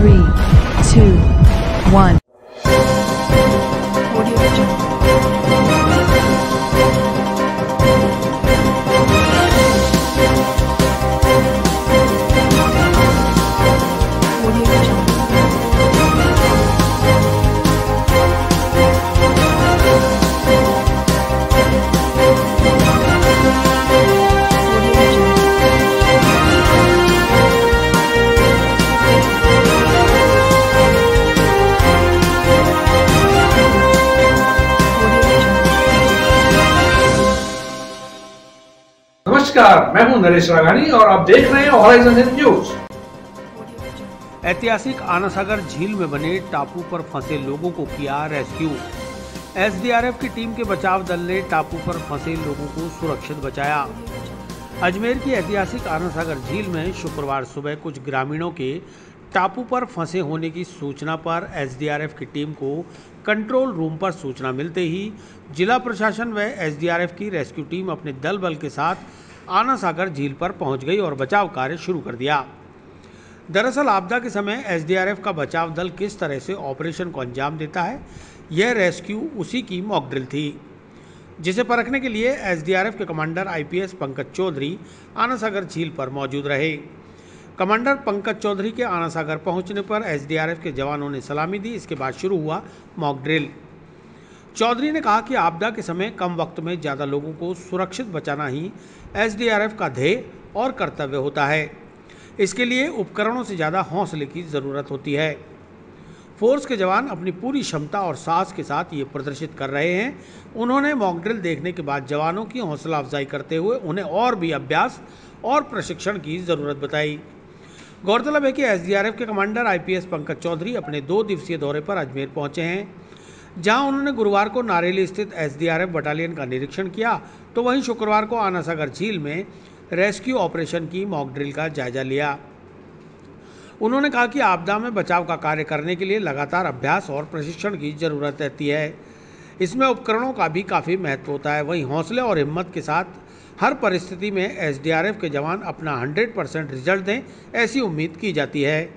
3, 2, 1. नमस्कार, मैं हूं नरेश राघानी और आप देख रहे हैं हॉराइजन न्यूज। ऐतिहासिक आना सागर झील में बने टापू पर फंसे लोगों को किया रेस्क्यू। एसडीआरएफ की टीम के बचाव दल ने टापू पर फंसे लोगों को सुरक्षित बचाया। अजमेर की ऐतिहासिक आना सागर झील में शुक्रवार सुबह कुछ ग्रामीणों के टापू पर फंसे होने की सूचना पर एसडीआरएफ की टीम को कंट्रोल रूम पर सूचना मिलते ही जिला प्रशासन व एसडीआरएफ की रेस्क्यू टीम अपने दल बल के साथ आना सागर झील पर पहुंच गई और बचाव कार्य शुरू कर दिया। दरअसल आपदा के समय एसडीआरएफ का बचाव दल किस तरह से ऑपरेशन को अंजाम देता है, यह रेस्क्यू उसी की मॉक ड्रिल थी, जिसे परखने के लिए एसडीआरएफ के कमांडर आईपीएस पंकज चौधरी आना सागर झील पर मौजूद रहे। कमांडर पंकज चौधरी के आना सागर पहुंचने पर एसडीआरएफ के जवानों ने सलामी दी। इसके बाद शुरू हुआ मॉक ड्रिल। चौधरी ने कहा कि आपदा के समय कम वक्त में ज़्यादा लोगों को सुरक्षित बचाना ही एसडीआरएफ का ध्येय और कर्तव्य होता है। इसके लिए उपकरणों से ज़्यादा हौसले की ज़रूरत होती है। फोर्स के जवान अपनी पूरी क्षमता और साहस के साथ ये प्रदर्शित कर रहे हैं। उन्होंने मॉक ड्रिल देखने के बाद जवानों की हौसला अफजाई करते हुए उन्हें और भी अभ्यास और प्रशिक्षण की ज़रूरत बताई। गौरतलब है कि एसडीआरएफ के कमांडर आईपीएस पंकज चौधरी अपने 2 दिवसीय दौरे पर अजमेर पहुंचे हैं, जहां उन्होंने गुरुवार को नारेली स्थित एसडीआरएफ बटालियन का निरीक्षण किया, तो वहीं शुक्रवार को आना सागर झील में रेस्क्यू ऑपरेशन की मॉक ड्रिल का जायजा लिया। उन्होंने कहा कि आपदा में बचाव का कार्य करने के लिए लगातार अभ्यास और प्रशिक्षण की जरूरत रहती है। इसमें उपकरणों का भी काफ़ी महत्व होता है। वहीं हौसले और हिम्मत के साथ हर परिस्थिति में एसडीआरएफ के जवान अपना 100% रिजल्ट दें, ऐसी उम्मीद की जाती है।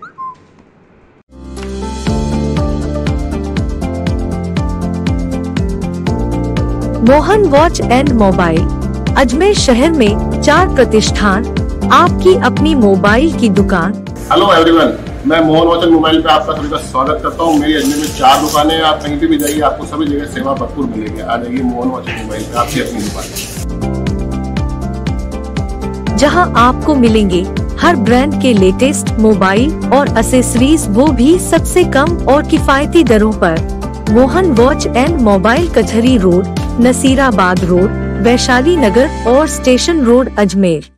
Mohan watch and mobile Ajmer शहर में 4 प्रतिष्ठान, आपकी अपनी मोबाइल की दुकान। हेलो एवरीवन, मैं मोहन वॉच एंड मोबाइल पे आपका सभी का स्वागत करता हूँ। मेरी अजमेर में 4 दुकानें हैं। आप कहीं पे भी जाइए, आपको सभी जगह सेवा भरपूर मिलेगी। आ जाइए मोहन वॉच एंड मोबाइल पे, आपकी अपनी दुकान, जहां आपको मिलेंगे हर ब्रांड के लेटेस्ट मोबाइल और एक्सेसरीज, वो भी सबसे कम और किफायती दरों पर। मोहन वॉच एंड मोबाइल कचहरी रोड, नसीराबाद रोड, वैशाली नगर और स्टेशन रोड, अजमेर।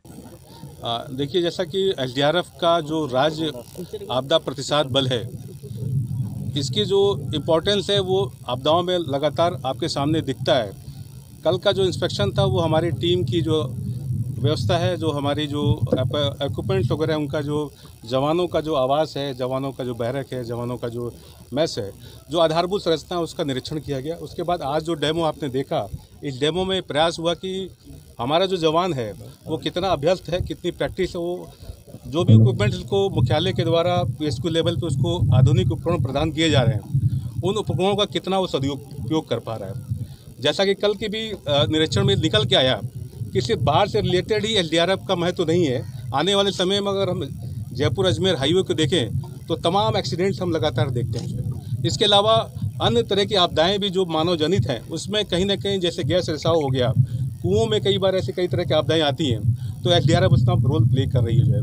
देखिए, जैसा कि एसडीआरएफ का जो राज्य आपदा प्रतिसाद बल है, इसकी जो इम्पोर्टेंस है वो आपदाओं में लगातार आपके सामने दिखता है। कल का जो इंस्पेक्शन था वो हमारी टीम की जो व्यवस्था है, जो हमारी जो इक्विपमेंट्स वगैरह है, उनका जो जवानों का जो आवास है, जवानों का जो बैरक है, जवानों का जो मैस है, जो आधारभूत संरचना है, उसका निरीक्षण किया गया। उसके बाद आज जो डेमो आपने देखा, इस डेमो में प्रयास हुआ कि हमारा जो जवान है वो कितना अभ्यस्त है, कितनी प्रैक्टिस है, वो जो भी इक्विपमेंट्स को मुख्यालय के द्वारा पीएसक्यू लेवल पे उसको आधुनिक उपकरण प्रदान किए जा रहे हैं, उन उपकरणों का कितना वो सदुपयोग कर पा रहा है। जैसा कि कल की भी निरीक्षण में निकल के आया कि सिर्फ बाढ़ से रिलेटेड ही एसडीआरएफ का महत्व नहीं है। आने वाले समय में अगर हम जयपुर अजमेर हाईवे को देखें तो तमाम एक्सीडेंट्स हम लगातार देखते हैं। इसके अलावा अन्य तरह की आपदाएं भी जो मानव जनित हैं, उसमें कहीं ना कहीं जैसे गैस रिसाव हो गया, कुओं में कई बार ऐसे कई तरह की आपदाएं आती हैं, तो एसडीआरएफ उसका रोल प्ले कर रही है।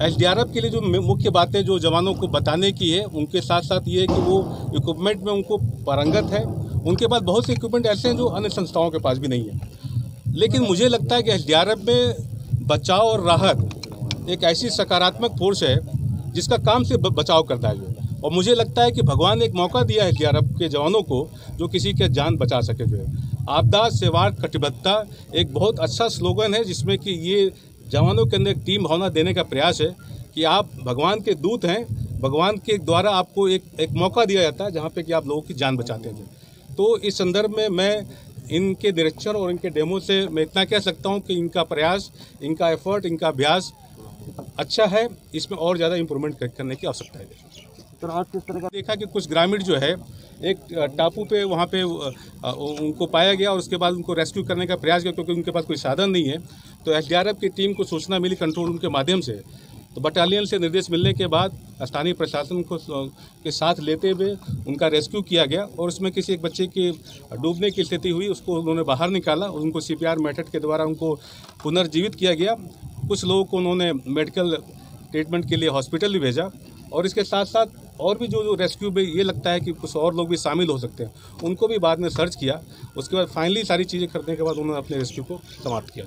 एसडीआरएफ के लिए जो मुख्य बातें जो जवानों को बताने की है, उनके साथ साथ ये है कि वो इक्विपमेंट में उनको पारंगत है। उनके पास बहुत से इक्विपमेंट ऐसे हैं जो अन्य संस्थाओं के पास भी नहीं है। लेकिन मुझे लगता है कि एसडीआरएफ में बचाव और राहत एक ऐसी सकारात्मक फोर्स है जिसका काम से बचाव करता है। और मुझे लगता है कि भगवान ने एक मौका दिया है एसडीआरएफ के जवानों को जो किसी के जान बचा सके। जो है आपदा सेवा कटिबद्धता एक बहुत अच्छा स्लोगन है, जिसमें कि ये जवानों के अंदर एक टीम भावना देने का प्रयास है कि आप भगवान के दूत हैं, भगवान के द्वारा आपको एक मौका दिया जाता है जहाँ पे कि आप लोगों की जान बचाते हैं। तो इस संदर्भ में मैं इनके निरीक्षण और इनके डेमो से मैं इतना कह सकता हूँ कि इनका प्रयास, इनका एफर्ट, इनका अभ्यास अच्छा है, इसमें और ज़्यादा इम्प्रूवमेंट करने की आवश्यकता है। तो आज किस तरह का देखा कि कुछ ग्रामीण जो है एक टापू पे वहाँ पे उनको पाया गया और उसके बाद उनको रेस्क्यू करने का प्रयास किया, क्योंकि उनके पास कोई साधन नहीं है। तो एसडीआरएफ की टीम को सूचना मिली कंट्रोल रूम के माध्यम से, तो बटालियन से निर्देश मिलने के बाद स्थानीय प्रशासन को के साथ लेते हुए उनका रेस्क्यू किया गया और उसमें किसी एक बच्चे की डूबने की स्थिति हुई, उसको उन्होंने बाहर निकाला और उनको सीपीआर मेथड के द्वारा उनको पुनर्जीवित किया गया। कुछ लोगों को उन्होंने मेडिकल ट्रीटमेंट के लिए हॉस्पिटल भी भेजा और इसके साथ साथ और भी जो रेस्क्यू में ये लगता है कि कुछ और लोग भी शामिल हो सकते हैं, उनको भी बाद में सर्च किया। उसके बाद फाइनली सारी चीज़ें करने के बाद उन्होंने अपने रेस्क्यू को समाप्त किया।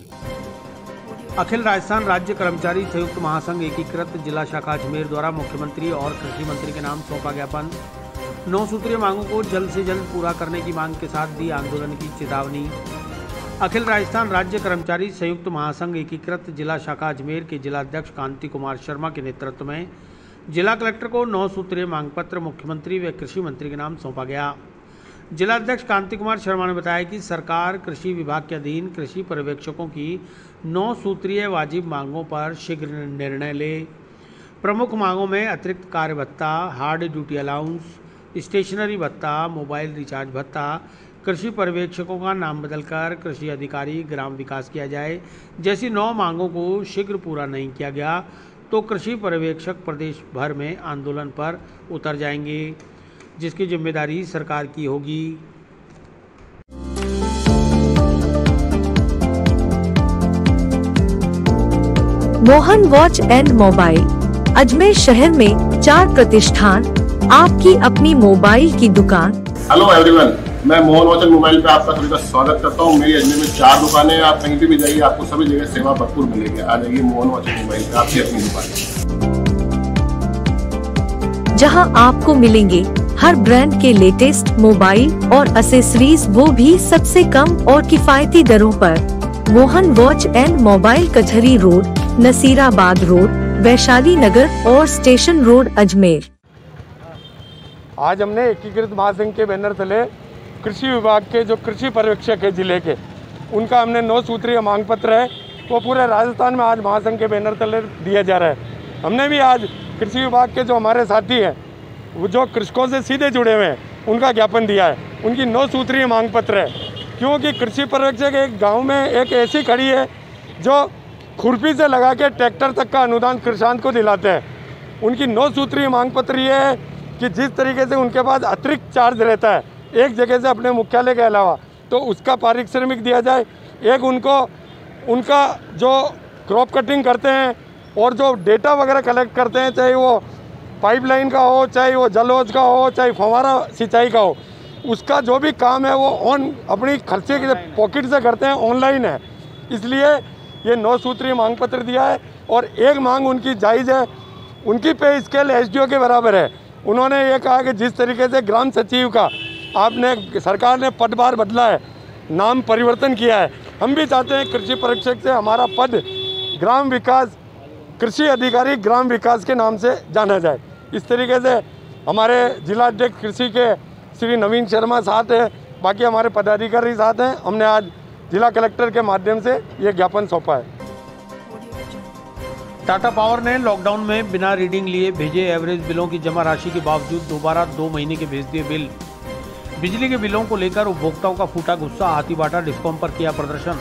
अखिल राजस्थान राज्य कर्मचारी संयुक्त महासंघ एकीकृत जिला शाखा अजमेर द्वारा मुख्यमंत्री और कृषि मंत्री के नाम सौंपा ज्ञापन। 9 सूत्रीय मांगों को जल्द से जल्द पूरा करने की मांग के साथ दी आंदोलन की चेतावनी। अखिल राजस्थान राज्य कर्मचारी संयुक्त महासंघ एकीकृत जिला शाखा अजमेर के जिलाध्यक्ष कांति कुमार शर्मा के नेतृत्व में जिला कलेक्टर को 9 सूत्रीय मांग पत्र मुख्यमंत्री व कृषि मंत्री के नाम सौंपा गया। जिलाध्यक्ष कांति कुमार शर्मा ने बताया कि सरकार कृषि विभाग के अधीन कृषि पर्यवेक्षकों की 9 सूत्रीय वाजिब मांगों पर शीघ्र निर्णय ले। प्रमुख मांगों में अतिरिक्त कार्य भत्ता, हार्ड ड्यूटी अलाउंस, स्टेशनरी भत्ता, मोबाइल रिचार्ज भत्ता, कृषि पर्यवेक्षकों का नाम बदलकर कृषि अधिकारी ग्राम विकास किया जाए जैसी 9 मांगों को शीघ्र पूरा नहीं किया गया तो कृषि पर्यवेक्षक प्रदेश भर में आंदोलन पर उतर जाएंगे, जिसकी जिम्मेदारी सरकार की होगी। Mohan watch and mobile Ajmer शहर में 4 प्रतिष्ठान, आपकी अपनी मोबाइल की दुकान। हेलो एवरीवन, मैं मोहन वॉच एंड मोबाइल पे आपका सभी का स्वागत करता हूँ। मेरी अजमेर में 4 दुकानें हैं। आप कहीं भी जाइए, आपको सभी जगह सेवा भरपूर मिलेगी। आ जाइए मोहन वॉच एंड मोबाइल पे, आपकी अपनी दुकान, जहां आपको मिलेंगे हर ब्रांड के लेटेस्ट मोबाइल और एसेसरीज, वो भी सबसे कम और किफायती दरों पर। मोहन वॉच एंड मोबाइल कचहरी रोड, नसीराबाद रोड, वैशाली नगर और स्टेशन रोड अजमेर। आज हमने एकीकृत महासंघ के बैनर तले कृषि विभाग के जो कृषि पर्यवेक्षक है जिले के, उनका हमने 9 सूत्रीय मांग पत्र है वो पूरे राजस्थान में आज महासंघ के बैनर तले दिया जा रहा है। हमने भी आज कृषि विभाग के जो हमारे साथी हैं, वो जो कृषकों से सीधे जुड़े हुए हैं, उनका ज्ञापन दिया है। उनकी 9 सूत्रीय मांग पत्र है, क्योंकि कृषि पर्यवेक्षक एक गांव में एक ऐसी खड़ी है जो खुरपी से लगा के ट्रैक्टर तक का अनुदान किसान को दिलाते हैं। उनकी 9 सूत्रीय मांग पत्र ये है कि जिस तरीके से उनके पास अतिरिक्त चार्ज रहता है एक जगह से अपने मुख्यालय के अलावा, तो उसका पारिश्रमिक दिया जाए। एक उनका जो क्रॉप कटिंग करते हैं और जो डेटा वगैरह कलेक्ट करते हैं, चाहे वो पाइपलाइन का हो, चाहे वो जलौज का हो, चाहे फव्वारा सिंचाई का हो, उसका जो भी काम है वो अपनी खर्चे के पॉकेट से करते हैं, ऑनलाइन है। इसलिए ये 9 सूत्रीय मांग पत्र दिया है। और एक मांग उनकी जायज़ है, उनकी पे स्केल एसडीओ के बराबर है। उन्होंने ये कहा कि जिस तरीके से ग्राम सचिव का सरकार ने पदभार बदला है, नाम परिवर्तन किया है, हम भी चाहते हैं कृषि पर्यवेक्षक से हमारा पद ग्राम विकास, कृषि अधिकारी ग्राम विकास के नाम से जाना जाए। इस तरीके से हमारे जिलाध्यक्ष कृषि के श्री नवीन शर्मा साथ हैं, बाकी हमारे पदाधिकारी साथ हैं। हमने आज जिला कलेक्टर के माध्यम से ये ज्ञापन सौंपा है। टाटा पावर ने लॉकडाउन में बिना रीडिंग लिए भेजे एवरेज बिलों की जमा राशि के बावजूद दोबारा 2 महीने के भेज दिए बिल। बिजली के बिलों को लेकर उपभोक्ताओं का फूटा गुस्सा, हाथीबाटा डिस्कॉम पर किया प्रदर्शन।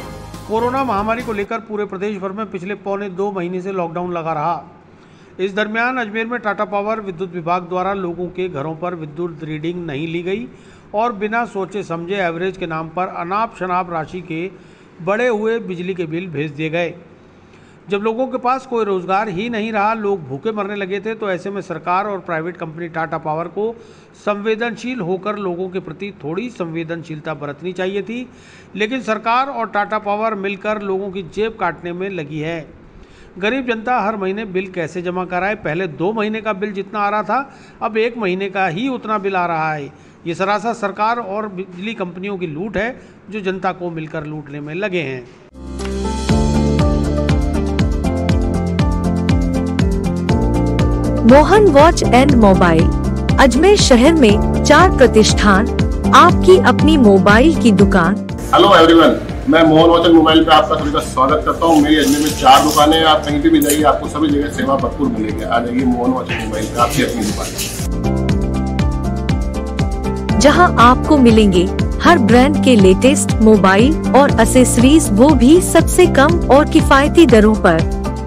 कोरोना महामारी को लेकर पूरे प्रदेश भर में पिछले 1.25 महीने से लॉकडाउन लगा रहा। इस दरमियान अजमेर में टाटा पावर विद्युत विभाग द्वारा लोगों के घरों पर विद्युत रीडिंग नहीं ली गई और बिना सोचे समझे एवरेज के नाम पर अनाप शनाप राशि के बढ़े हुए बिजली के बिल भेज दिए गए। जब लोगों के पास कोई रोजगार ही नहीं रहा, लोग भूखे मरने लगे थे, तो ऐसे में सरकार और प्राइवेट कंपनी टाटा पावर को संवेदनशील होकर लोगों के प्रति थोड़ी संवेदनशीलता बरतनी चाहिए थी। लेकिन सरकार और टाटा पावर मिलकर लोगों की जेब काटने में लगी है। गरीब जनता हर महीने बिल कैसे जमा कराए? पहले 2 महीने का बिल जितना आ रहा था, अब 1 महीने का ही उतना बिल आ रहा है। ये सरासर सरकार और बिजली कंपनियों की लूट है, जो जनता को मिलकर लूटने में लगे हैं। Mohan watch and mobile Ajmer शहर में 4 प्रतिष्ठान, आपकी अपनी मोबाइल की दुकान। हेलो एवरीवन, मैं मोहन वाचन मोबाइल पे आपका सभी का स्वागत करता हूँ। मेरी अजमेर में 4 दुकानें हैं। आप कहीं भी जाइए, आपको सभी जगह सेवा भरपूर मिलेगी। आ जाइए मोहन वाचन मोबाइल पे आपकी अपनी दुकान, जहां आपको मिलेंगे हर ब्रांड के लेटेस्ट मोबाइल और एसेसरीज, वो भी सबसे कम और किफायती दरों पर।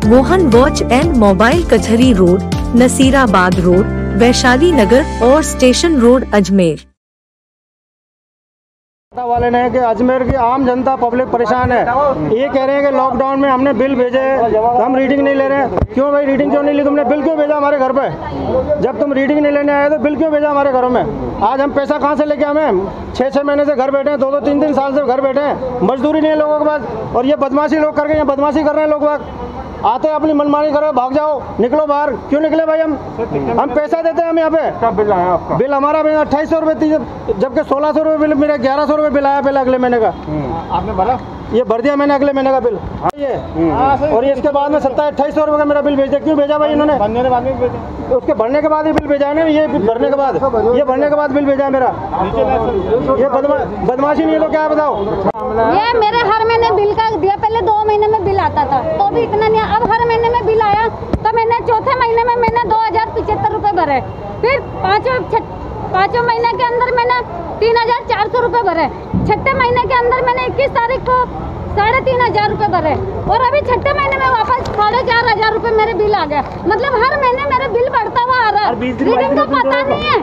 मोहन वॉच एंड मोबाइल, कचहरी रोड, नसीराबाद रोड, वैशाली नगर और स्टेशन रोड, अजमेर। वाले ने कि अजमेर की आम जनता पब्लिक परेशान है। ये कह रहे हैं कि लॉकडाउन में हमने बिल भेजे, हम रीडिंग नहीं ले रहे हैं। क्यों भाई रीडिंग क्यों नहीं ली तुमने? बिल क्यों भेजा हमारे घर पे? जब तुम रीडिंग नहीं लेने आए तो बिल क्यों भेजा हमारे घरों में? आज हम पैसा कहाँ से लेके? हमें 6-6 महीने से घर बैठे हैं, 2-2, 3-3 साल से घर बैठे हैं, मजदूरी नहीं है लोगों के पास। और ये बदमाशी लोग करके यहाँ बदमाशी कर रहे हैं। लोग आते हैं अपनी मनमानी करो, भाग जाओ, निकलो बाहर। क्यों निकले भाई? हम पैसा देते हैं। हम यहाँ पे क्या बिल आया आपका? बिल हमारा 2800 रुपये, जबकि 1600 रुपये बिल, मेरा 1100 रुपये बिल आया। बिल अगले महीने का आपने भरा? ये भर दिया मैंने अगले महीने का बिल। ये और ये इसके बाद में 2700-2800 रुपये का मेरा बिल भेज दिया। क्यों भेजा भाई इन्होंने? भरने के बाद भी भेजा। उसके भरने के बाद ही बिल भेजा है ना। ये भरने के बाद, ये भरने के बाद बिल भेजा है मेरा। ये बदमाशी नहीं है। लोग क्या बताओ? ये मेरे हर महीने बिल का दिया। पहले 2 महीने में बिल आता था तो भी इतना नहीं। अब हर महीने में बिल आया तो मैंने चौथे महीने में मैंने 2075 रुपये भरे। फिर पाँचों महीने के अंदर मैंने 3400 रुपये भरे। छठे महीने के अंदर मैंने 21 तारीख को 3500 रुपये भरे। और अभी छठे महीने में वापस 4500 रुपये मेरे बिल आ गया। मतलब हर महीने मेरे बिल बढ़ता हुआ आ रहा है। रीडिंग का पता नहीं है,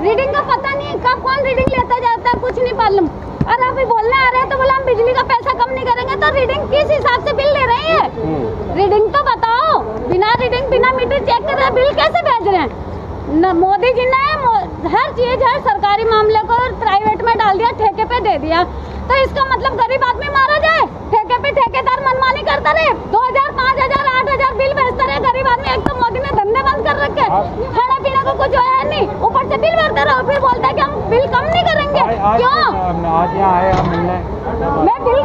रीडिंग का पता नहीं है कब कौन रीडिंग लेता जाता है, कुछ नहीं मालूम। और अभी बोलने आ रहे हैं तो बोला हम बिजली का पैसा कम नहीं करेंगे। तो रीडिंग किस हिसाब से बिल ले रहे हैं? रीडिंग तो बताओ। बिना रीडिंग, बिना मीटर चेक कर रहे बिल कैसे भेज रहे हैं? मोदी जी ने हर चीज, हर सरकारी मामले को प्राइवेट में डाल दिया, ठेके पे दे दिया। तो इसका मतलब गरीब आदमी मारा जाए? ठेके पे ठेकेदार मनमानी करता रहे, 2000, 5000, 8000 बिल भेजता रहे गरीब आदमी। एक तो मोदी ने धंधे बंद कर रखे, खाना पीने को कुछ है नहीं, ऊपर से बिल भरते रहो। फिर बोलता है कि हम बिल कम नहीं करेंगे। क्यों? आज यहाँ आए हम मिलने। मैं बिल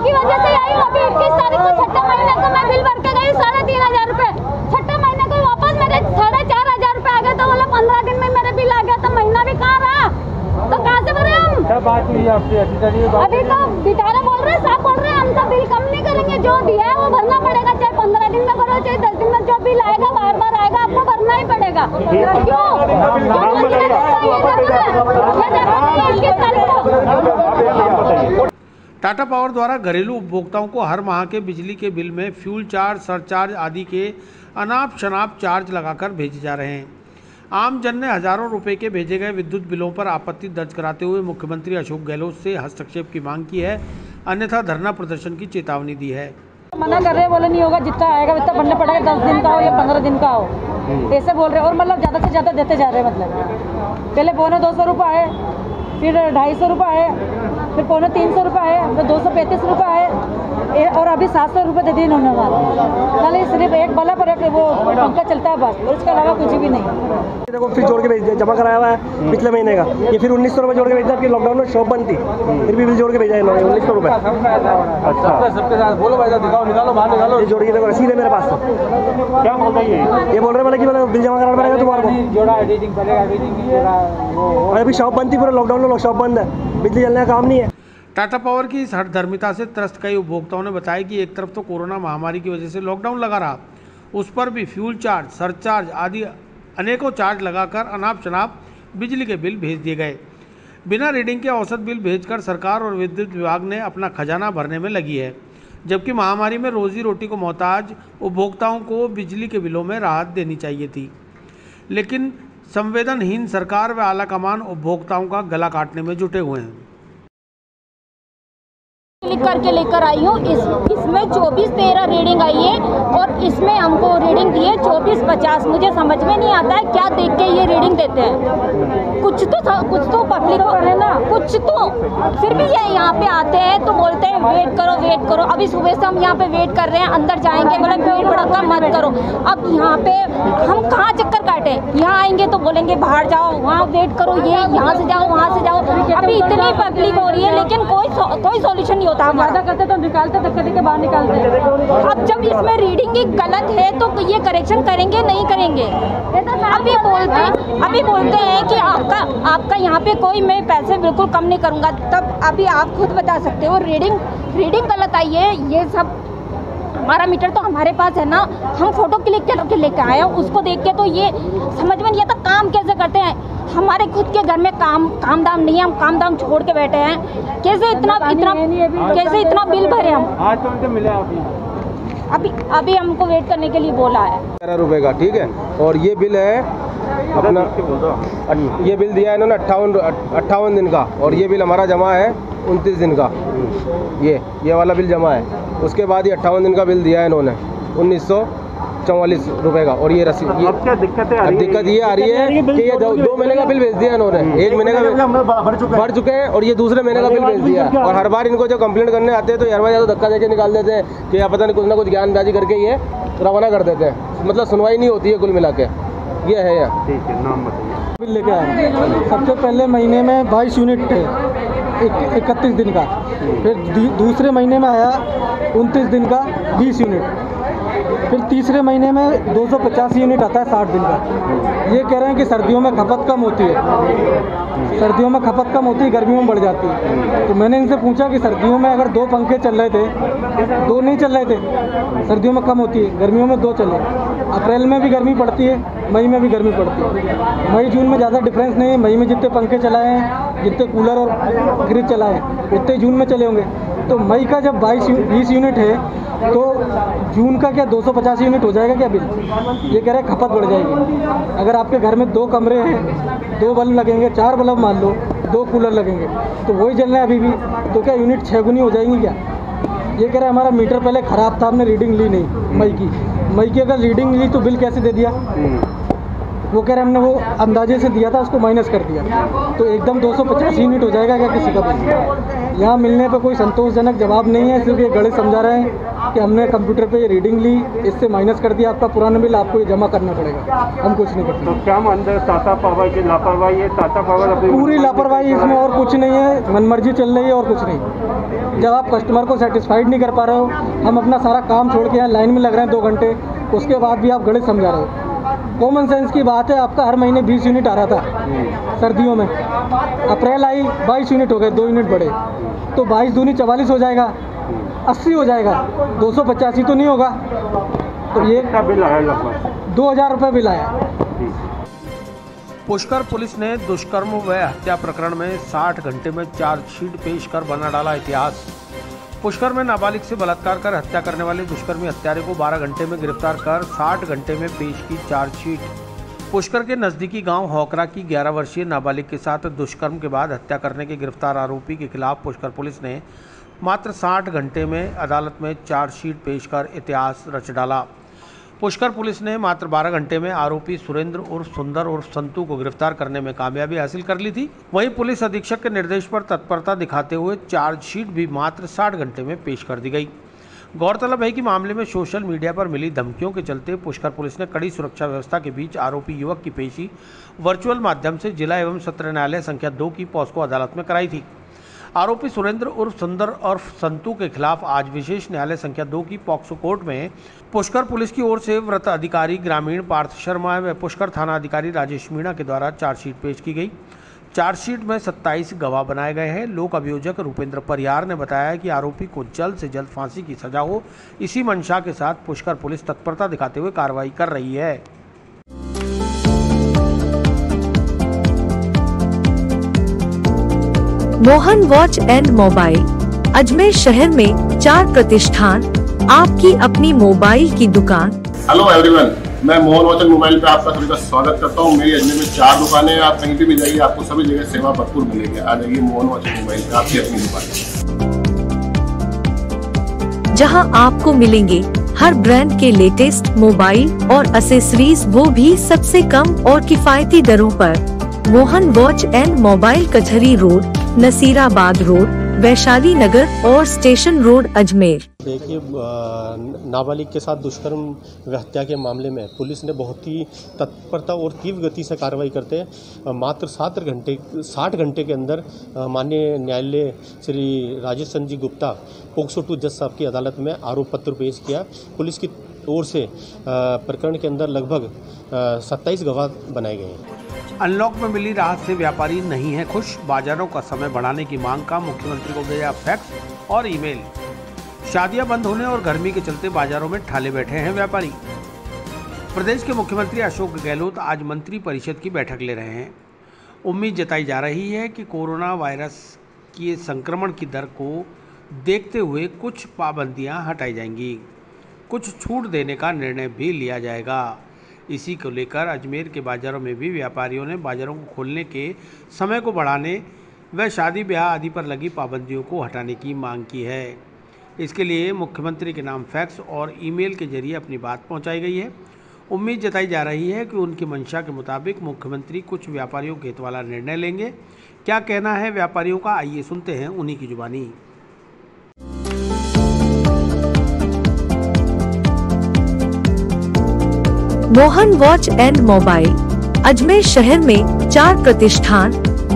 की वजह से आई हूँ। अभी 21 तारीख को छठे महीने को मैं बिल भर के गई 3500 रुपये। छठे महीने को वापस मेरे 4500 रुपये आ गए। तो बोला 15 दिन में मेरे बिल आ गया। तो महीना भी कहाँ रहा? तो कहाँ से भरे हम? क्या बात हुई आपकी? अभी तो बिचारे बोल रहे हैं, साहब बोल रहे हैं हम तो बिल कम नहीं करेंगे। जो दिया है वो भरना पड़ेगा, चाहे 15 दिन में भरो, चाहे 10 दिन में। जो बिल आएगा बार बार आएगा, आपको भरना ही पड़ेगा। क्यों? टाटा पावर द्वारा घरेलू उपभोक्ताओं को हर माह के बिजली के बिल में फ्यूल चार्ज, सरचार्ज आदि के अनाप शनाप चार्ज लगाकर भेजे जा रहे हैं। आम जन ने हजारों रुपए के भेजे गए विद्युत बिलों पर आपत्ति दर्ज कराते हुए मुख्यमंत्री अशोक गहलोत से हस्तक्षेप की मांग की है, अन्यथा धरना प्रदर्शन की चेतावनी दी है। मना कर रहे हैं, बोले नहीं होगा, जितना आएगा उतना भरना पड़ेगा, 10 दिन का हो या 15 दिन का हो, ऐसे बोल रहे हैं। और मतलब ज़्यादा से ज़्यादा देते जा रहे हैं। मतलब पहले 250 रुपये आए, फिर 250 रुपये आए, फिर 350 रुपये आए, फिर 235 रुपये आए, और अभी 700 रुपये दे दिए इन्होंने हमारे। खाली सिर्फ एक बल्ब पर वो पंखा चलता है बस, और उसके अलावा कुछ भी नहीं। देखो फिर जोड़ के भेज दिया, जमा कराया हुआ है पिछले महीने का। ये फिर 1900 रुपये जोड़ के भेज दिया। आपकी लॉकडाउन में शॉप बंद थी, फिर भी बिल जोड़ के भेजा इन्होंने 1900 रुपये। अच्छा, सबके साथ बोलो भाई, दिखाओ, निकालो, बाहर निकालो। ये जोड़ के देखो, सीधे मेरे पास क्या बोल रही है? ये बोल रहे बोले कि बिल जमा कराना पड़ेगा तुम्हारे को। जोड़ा एडिटिंग पड़ेगा, अभी शॉप बंद थी, पूरा लॉकडाउन में शॉप बंद है, बिजली जलने का काम नहीं है। टाटा पावर की इस हठधर्मिता से त्रस्त कई उपभोक्ताओं ने बताया कि एक तरफ तो कोरोना महामारी की वजह से लॉकडाउन लगा रहा, उस पर भी फ्यूल चार्ज, सरचार्ज आदि अनेकों चार्ज लगाकर अनाप शनाप बिजली के बिल भेज दिए गए। बिना रीडिंग के औसत बिल भेजकर सरकार और विद्युत विभाग ने अपना खजाना भरने में लगी है, जबकि महामारी में रोजी रोटी को मोहताज उपभोक्ताओं को बिजली के बिलों में राहत देनी चाहिए थी। लेकिन संवेदनहीन सरकार व आलाकमान उपभोक्ताओं का गला काटने में जुटे हुए हैं। क्लिक करके लेकर आई हूँ। इसमें 24-13 रीडिंग आई है और इसमें हमको रीडिंग दी है 24-50। मुझे समझ में नहीं आता है क्या देख के ये रीडिंग देते हैं। कुछ तो पब्लिक है ना, कुछ तो फिर भी ये यहाँ पे आते हैं तो बोलते हैं वेट करो, वेट करो। अभी सुबह से हम यहाँ पे वेट कर रहे हैं, अंदर जाएंगे, बोले भीड़ भड़का मत करो। अब यहाँ पे हम कहाँ चक्कर काटे? यहाँ आएंगे तो बोलेंगे बाहर जाओ, वहाँ वेट करो, ये यहाँ से जाओ, वहाँ से जाओ। अभी इतनी पब्लिक हो रही है लेकिन कोई सॉल्यूशन नहीं होता। वादा करते तो निकालते, धक्के देके बाहर निकालते। अब जब इसमें रीडिंग ही गलत है तो ये करेक्शन करेंगे नहीं करेंगे? अभी बोलते हैं कि आपका यहाँ पे कोई मैं पैसे बिल्कुल कम नहीं करूँगा। तब अभी आप खुद बता सकते हो, रीडिंग गलत आई है। ये सब हमारा मीटर तो हमारे पास है ना, हम फोटो क्लिक करके लेके आए हैं, उसको देख के तो ये समझ में नहीं आता काम कैसे करते हैं। हमारे खुद के घर में काम दाम नहीं है, हम काम दाम छोड़ के बैठे हैं, कैसे इतना बिल भरे हम। आज तो उनसे मिले अभी हमको वेट करने के लिए बोला है। 11 रुपये का, ठीक है। और ये बिल है अपना, ये बिल दिया है इन्होंने 58 दिन का, और ये बिल हमारा जमा है 29 दिन का। ये वाला बिल जमा है। उसके बाद ये 58 दिन का बिल दिया है इन्होंने 1944 रुपये का। और ये रसीद, अब क्या दिक्कत है? अब दिक्कत ये आ रही है कि ये 2 महीने का बिल भेज दिया इन्होंने, 1 महीने का भर चुके हैं, और ये दूसरे महीने का बिल भेज दिया। और हर बार इनको जो कंप्लेंट करने आते हैं तो हर बार या तो धक्का देके निकाल देते हैं कि या पता नहीं कुछ ना कुछ ज्ञानबाजी करके ये रवाना कर देते हैं। मतलब सुनवाई नहीं होती है कुल मिला के, ये है यहाँ। ठीक है, नाम बताइए। बिल लेके आए सबसे पहले महीने में 22 यूनिट थे 31 दिन का, फिर दूसरे महीने में आया 29 दिन का 20 यूनिट, फिर तीसरे महीने में 285 यूनिट आता है 60 दिन का। ये कह रहे हैं कि सर्दियों में खपत कम होती है, सर्दियों में खपत कम होती है, गर्मियों में बढ़ जाती है। तो मैंने इनसे पूछा कि सर्दियों में अगर 2 पंखे चल रहे थे, 2 नहीं चल रहे थे, सर्दियों में कम होती है, गर्मियों में 2 चले। अप्रैल में भी गर्मी पड़ती है, मई में भी गर्मी पड़ती है। मई जून में ज़्यादा डिफरेंस नहीं है, मई में जितने पंखे चलाए हैं, जितने कूलर और फ्रिज चलाए हैं, उतने जून में चले होंगे। तो मई का जब 20 यूनिट है तो जून का क्या 250 यूनिट हो जाएगा क्या बिल? ये कह रहे हैं खपत बढ़ जाएगी। अगर आपके घर में 2 कमरे हैं, 2 बल्ब लगेंगे, 4 बल्ब मान लो, 2 कूलर लगेंगे, तो वही जल रहे हैं अभी भी, तो क्या यूनिट 6 गुनी हो जाएंगी क्या? ये कह रहे हैं हमारा मीटर पहले ख़राब था, हमने रीडिंग ली नहीं मई की अगर रीडिंग ली तो बिल कैसे दे दिया? वो कह रहे हमने वो अंदाजे से दिया था, उसको माइनस कर दिया, तो एकदम 250 यूनिट हो जाएगा क्या किसी का बिल? यहाँ मिलने पे कोई संतोषजनक जवाब नहीं है। सिर्फ ये गणित समझा रहे हैं कि हमने कंप्यूटर पे ये रीडिंग ली, इससे माइनस कर दिया आपका पुराना बिल, आपको ये जमा करना पड़ेगा। हम कुछ नहीं करते। तो क्या अंदर टाटा पावर की लापरवाही है? टाटा पावर पूरी लापरवाही इसमें, और कुछ नहीं है, मनमर्जी चल रही है और कुछ नहीं। जब आप कस्टमर को सेटिस्फाइड नहीं कर पा रहे हो, हम अपना सारा काम छोड़ के यहाँ लाइन में लग रहे हैं 2 घंटे, उसके बाद भी आप गणित समझा रहे हो। कॉमन सेंस की बात है, आपका हर महीने 20 यूनिट आ रहा था सर्दियों में, अप्रैल आई 22 यूनिट हो गए, 2 यूनिट बढ़े, तो 22 दूनी 44 हो जाएगा, 80 हो जाएगा, 285 तो नहीं होगा। तो ये बिल आया लगभग 2000 रुपये बिल आया। पुष्कर पुलिस ने दुष्कर्म व हत्या प्रकरण में 60 घंटे में चार्जशीट पेश कर बना डाला इतिहास। पुष्कर में नाबालिग से बलात्कार कर हत्या करने वाले दुष्कर्मी हत्यारे को 12 घंटे में गिरफ्तार कर 60 घंटे में पेश की चार्जशीट। पुष्कर के नजदीकी गांव होकरा की 11 वर्षीय नाबालिग के साथ दुष्कर्म के बाद हत्या करने के गिरफ्तार आरोपी के खिलाफ पुष्कर पुलिस ने मात्र 60 घंटे में अदालत में चार्जशीट पेश कर इतिहास रच डाला। पुष्कर पुलिस ने मात्र 12 घंटे में आरोपी सुरेंद्र उर्फ सुंदर उर्फ संतू को गिरफ्तार करने में कामयाबी हासिल कर ली थी। वहीं पुलिस अधीक्षक के निर्देश पर तत्परता दिखाते हुए चार्जशीट भी मात्र 60 घंटे में पेश कर दी गई। गौरतलब है कि मामले में सोशल मीडिया पर मिली धमकियों के चलते पुष्कर पुलिस ने कड़ी सुरक्षा व्यवस्था के बीच आरोपी युवक की पेशी वर्चुअल माध्यम से जिला एवं सत्र न्यायालय संख्या 2 की पॉस्को अदालत में कराई थी। आरोपी सुरेंद्र उर्फ सुंदर और संतू के खिलाफ आज विशेष न्यायालय संख्या 2 की पॉक्सो कोर्ट में पुष्कर पुलिस की ओर से वृत्त अधिकारी ग्रामीण पार्थ शर्मा व पुष्कर थाना अधिकारी राजेश मीणा के द्वारा चार्जशीट पेश की गई। चार्जशीट में 27 गवाह बनाए गए हैं। लोक अभियोजक रूपेंद्र परियार ने बताया कि आरोपी को जल्द से जल्द फांसी की सजा हो, इसी मंशा के साथ पुष्कर पुलिस तत्परता दिखाते हुए कार्रवाई कर रही है। Mohan watch and mobile Ajmer शहर में 4 प्रतिष्ठान, आपकी अपनी मोबाइल की दुकान। हेलो एवरीवन, मैं मोहन वॉच एंड मोबाइल पे आपका सभी का स्वागत करता हूँ। मेरी अजमेर में 4 दुकानें हैं, आप कहीं भी जाइए आपको सभी जगह सेवा भरपूर मिलेगी। आ जाइए मोहन वॉच एंड मोबाइल पे, आपकी अपनी दुकान, जहां आपको मिलेंगे हर ब्रांड के लेटेस्ट मोबाइल और एसेसरीज, वो भी सबसे कम और किफायती दरों पर। मोहन वॉच एंड मोबाइल कचहरी रोड, नसीराबाद रोड, वैशाली नगर और स्टेशन रोड अजमेर। देखिए, नाबालिग के साथ दुष्कर्म व हत्या के मामले में पुलिस ने बहुत ही तत्परता और तीव्र गति से कार्रवाई करते हैं मात्र 60 घंटे के अंदर माननीय न्यायालय श्री राजेश चंद्र जी गुप्ता पोक्सो 2 जज साहब की अदालत में आरोप पत्र पेश किया। पुलिस की ओर से प्रकरण के अंदर लगभग 27 गवाह बनाए गए हैं। अनलॉक में मिली राहत से व्यापारी नहीं है खुश। बाजारों का समय बढ़ाने की मांग का मुख्यमंत्री को भेजा फैक्स और ईमेल। शादियां बंद होने और गर्मी के चलते बाजारों में ठाले बैठे हैं व्यापारी। प्रदेश के मुख्यमंत्री अशोक गहलोत आज मंत्री परिषद की बैठक ले रहे हैं। उम्मीद जताई जा रही है कि कोरोना वायरस के संक्रमण की दर को देखते हुए कुछ पाबंदियां हटाई जाएंगी, कुछ छूट देने का निर्णय भी लिया जाएगा। इसी को लेकर अजमेर के बाज़ारों में भी व्यापारियों ने बाज़ारों को खोलने के समय को बढ़ाने व शादी ब्याह आदि पर लगी पाबंदियों को हटाने की मांग की है। इसके लिए मुख्यमंत्री के नाम फैक्स और ईमेल के जरिए अपनी बात पहुंचाई गई है। उम्मीद जताई जा रही है कि उनकी मंशा के मुताबिक मुख्यमंत्री कुछ व्यापारियों के हित वाला निर्णय लेंगे। क्या कहना है व्यापारियों का, आइए सुनते हैं उन्हीं की जुबानी। Mohan watch and mobile Ajmer शहर में 4 प्रतिष्ठान,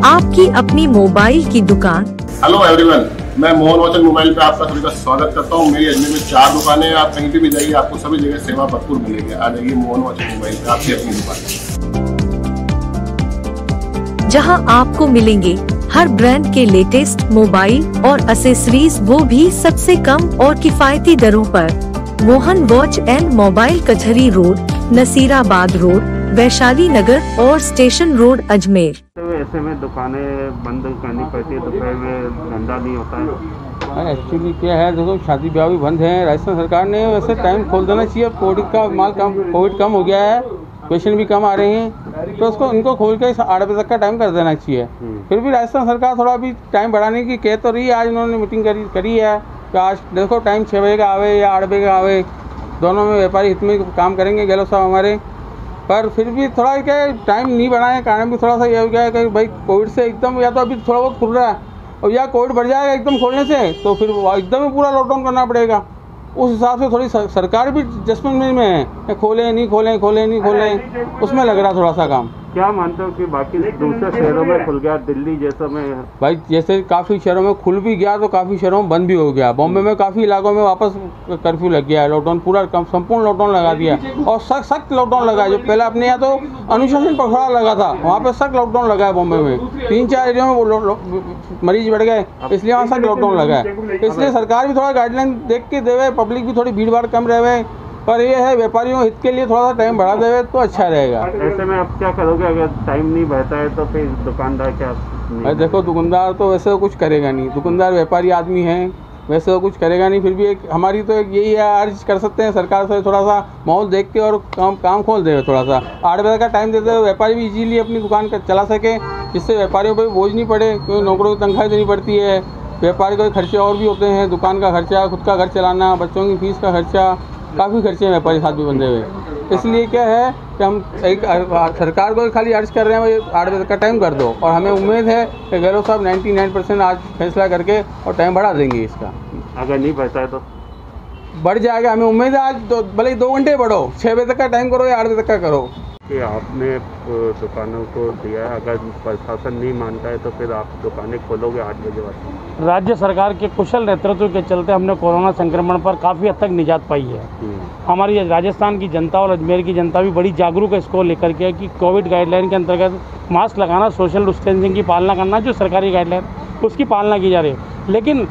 आपकी अपनी मोबाइल की दुकान। हेलो एवरीवन, मैं मोहन वॉच एंड मोबाइल पे आपका सभी का स्वागत करता हूँ। मेरी अजमेर में 4 दुकानें हैं। आप कहीं भी जाइए, आपको सभी जगह सेवा भरपूर मिलेगी। आ जाइए मोहन वॉच एंड मोबाइल पे, आपकी अपनी दुकान, जहां आपको मिलेंगे हर ब्रांड के लेटेस्ट मोबाइल और एसेसरीज, वो भी सबसे कम और किफायती दरों पर। मोहन वॉच एंड मोबाइल कचहरी रोड, नसीराबाद रोड, वैशाली नगर और स्टेशन रोड अजमेर। ऐसे में दुकानें बंद करनी पड़ती है, दोपहर में धंधा नहीं होता है। एक्चुअली क्या है, देखो शादी ब्याह भी बंद है। राजस्थान सरकार ने वैसे टाइम खोल देना चाहिए। कोविड का माल कोविड कम हो गया है, पेशेंट भी कम आ रहे हैं, तो उसको इनको खोल के 8 बजे तक का टाइम कर देना चाहिए। फिर भी राजस्थान सरकार थोड़ा भी टाइम बढ़ाने की कह तो रही है। आज उन्होंने मीटिंग करी है कि आज देखो टाइम 6 बजे का आवे या 8 बजे का आवे, दोनों में व्यापारी हित में काम करेंगे गहलोत साहब हमारे। पर फिर भी थोड़ा क्या टाइम नहीं बढ़ाए, कारण भी थोड़ा सा ये हो गया है कि भाई कोविड से एकदम, या तो अभी थोड़ा बहुत खुल रहा है और या कोविड बढ़ जाएगा एकदम खोलने से, तो फिर एकदम ही पूरा लॉकडाउन करना पड़ेगा। उस हिसाब से थोड़ी सरकार भी एडजस्टमेंट में है, खोलें नहीं खोलें, खोलें नहीं खोलें, उसमें लग रहा थोड़ा सा काम। क्या मानते हो कि बाकी दूसरे शहरों में खुल गया, दिल्ली जैसे में? भाई जैसे काफ़ी शहरों में खुल भी गया तो काफ़ी शहरों में बंद भी हो गया। बॉम्बे में काफ़ी इलाकों में वापस कर्फ्यू लग गया है, लॉकडाउन पूरा संपूर्ण लॉकडाउन लगा दिया और सख्त लॉकडाउन लगा है। जो पहले अपने यहाँ तो अनुशासन पखवाड़ा लगा था, वहाँ पे सख्त लॉकडाउन लगा है। बॉम्बे में 3-4 एरिया में मरीज बढ़ गए, इसलिए वहाँ सख्त लॉकडाउन लगा है। इसलिए सरकार भी थोड़ा गाइडलाइन देख के देवे, पब्लिक भी थोड़ी भीड़ भाड़ कम रहे, पर ये है व्यापारियों हित के लिए थोड़ा सा टाइम बढ़ा देवे तो अच्छा रहेगा। ऐसे में आप क्या करोगे अगर टाइम नहीं बढ़ता है तो फिर दुकानदार क्या? देखो दुकानदार तो वैसे तो कुछ करेगा नहीं, दुकानदार व्यापारी आदमी है, वैसे तो कुछ करेगा नहीं। फिर भी हमारी तो यही है, अर्ज कर सकते हैं सरकार से थोड़ा सा माहौल देख के और काम खोल दे, थोड़ा सा 8 बजे का टाइम देते हुए व्यापारी भी इजीली अपनी दुकान चला सके, जिससे व्यापारियों पर बोझ नहीं पड़े, क्योंकि नौकरों की तनख्वाही देनी पड़ती है, व्यापारी को खर्चे और भी होते हैं, दुकान का खर्चा, खुद का घर चलाना, बच्चों की फीस का खर्चा, काफ़ी खर्चे हैं व्यापारी साथ भी बंधे हुए। इसलिए क्या है कि हम एक सरकार को खाली अर्ज कर रहे हैं 8 बजे का टाइम कर दो, और हमें उम्मीद है कि गहलोत साहब 99% आज फैसला करके और टाइम बढ़ा देंगे इसका। अगर नहीं बढ़ता है तो बढ़ जाएगा, हमें उम्मीद है। आज भले ही 2 घंटे बढ़ो, 6 बजे तक का टाइम करो या 8 बजे तक का करो। कि आपने दुकानों को दिया है, अगर प्रशासन नहीं मानता है तो फिर आप दुकानें खोलोगे 8 बजे बाद? राज्य सरकार के कुशल नेतृत्व के चलते हमने कोरोना संक्रमण पर काफ़ी हद तक निजात पाई है। हमारी राजस्थान की जनता और अजमेर की जनता भी बड़ी जागरूक है इसको लेकर के कि कोविड गाइडलाइन के अंतर्गत मास्क लगाना, सोशल डिस्टेंसिंग की पालना करना, जो सरकारी गाइडलाइन उसकी पालना की जा रही है। लेकिन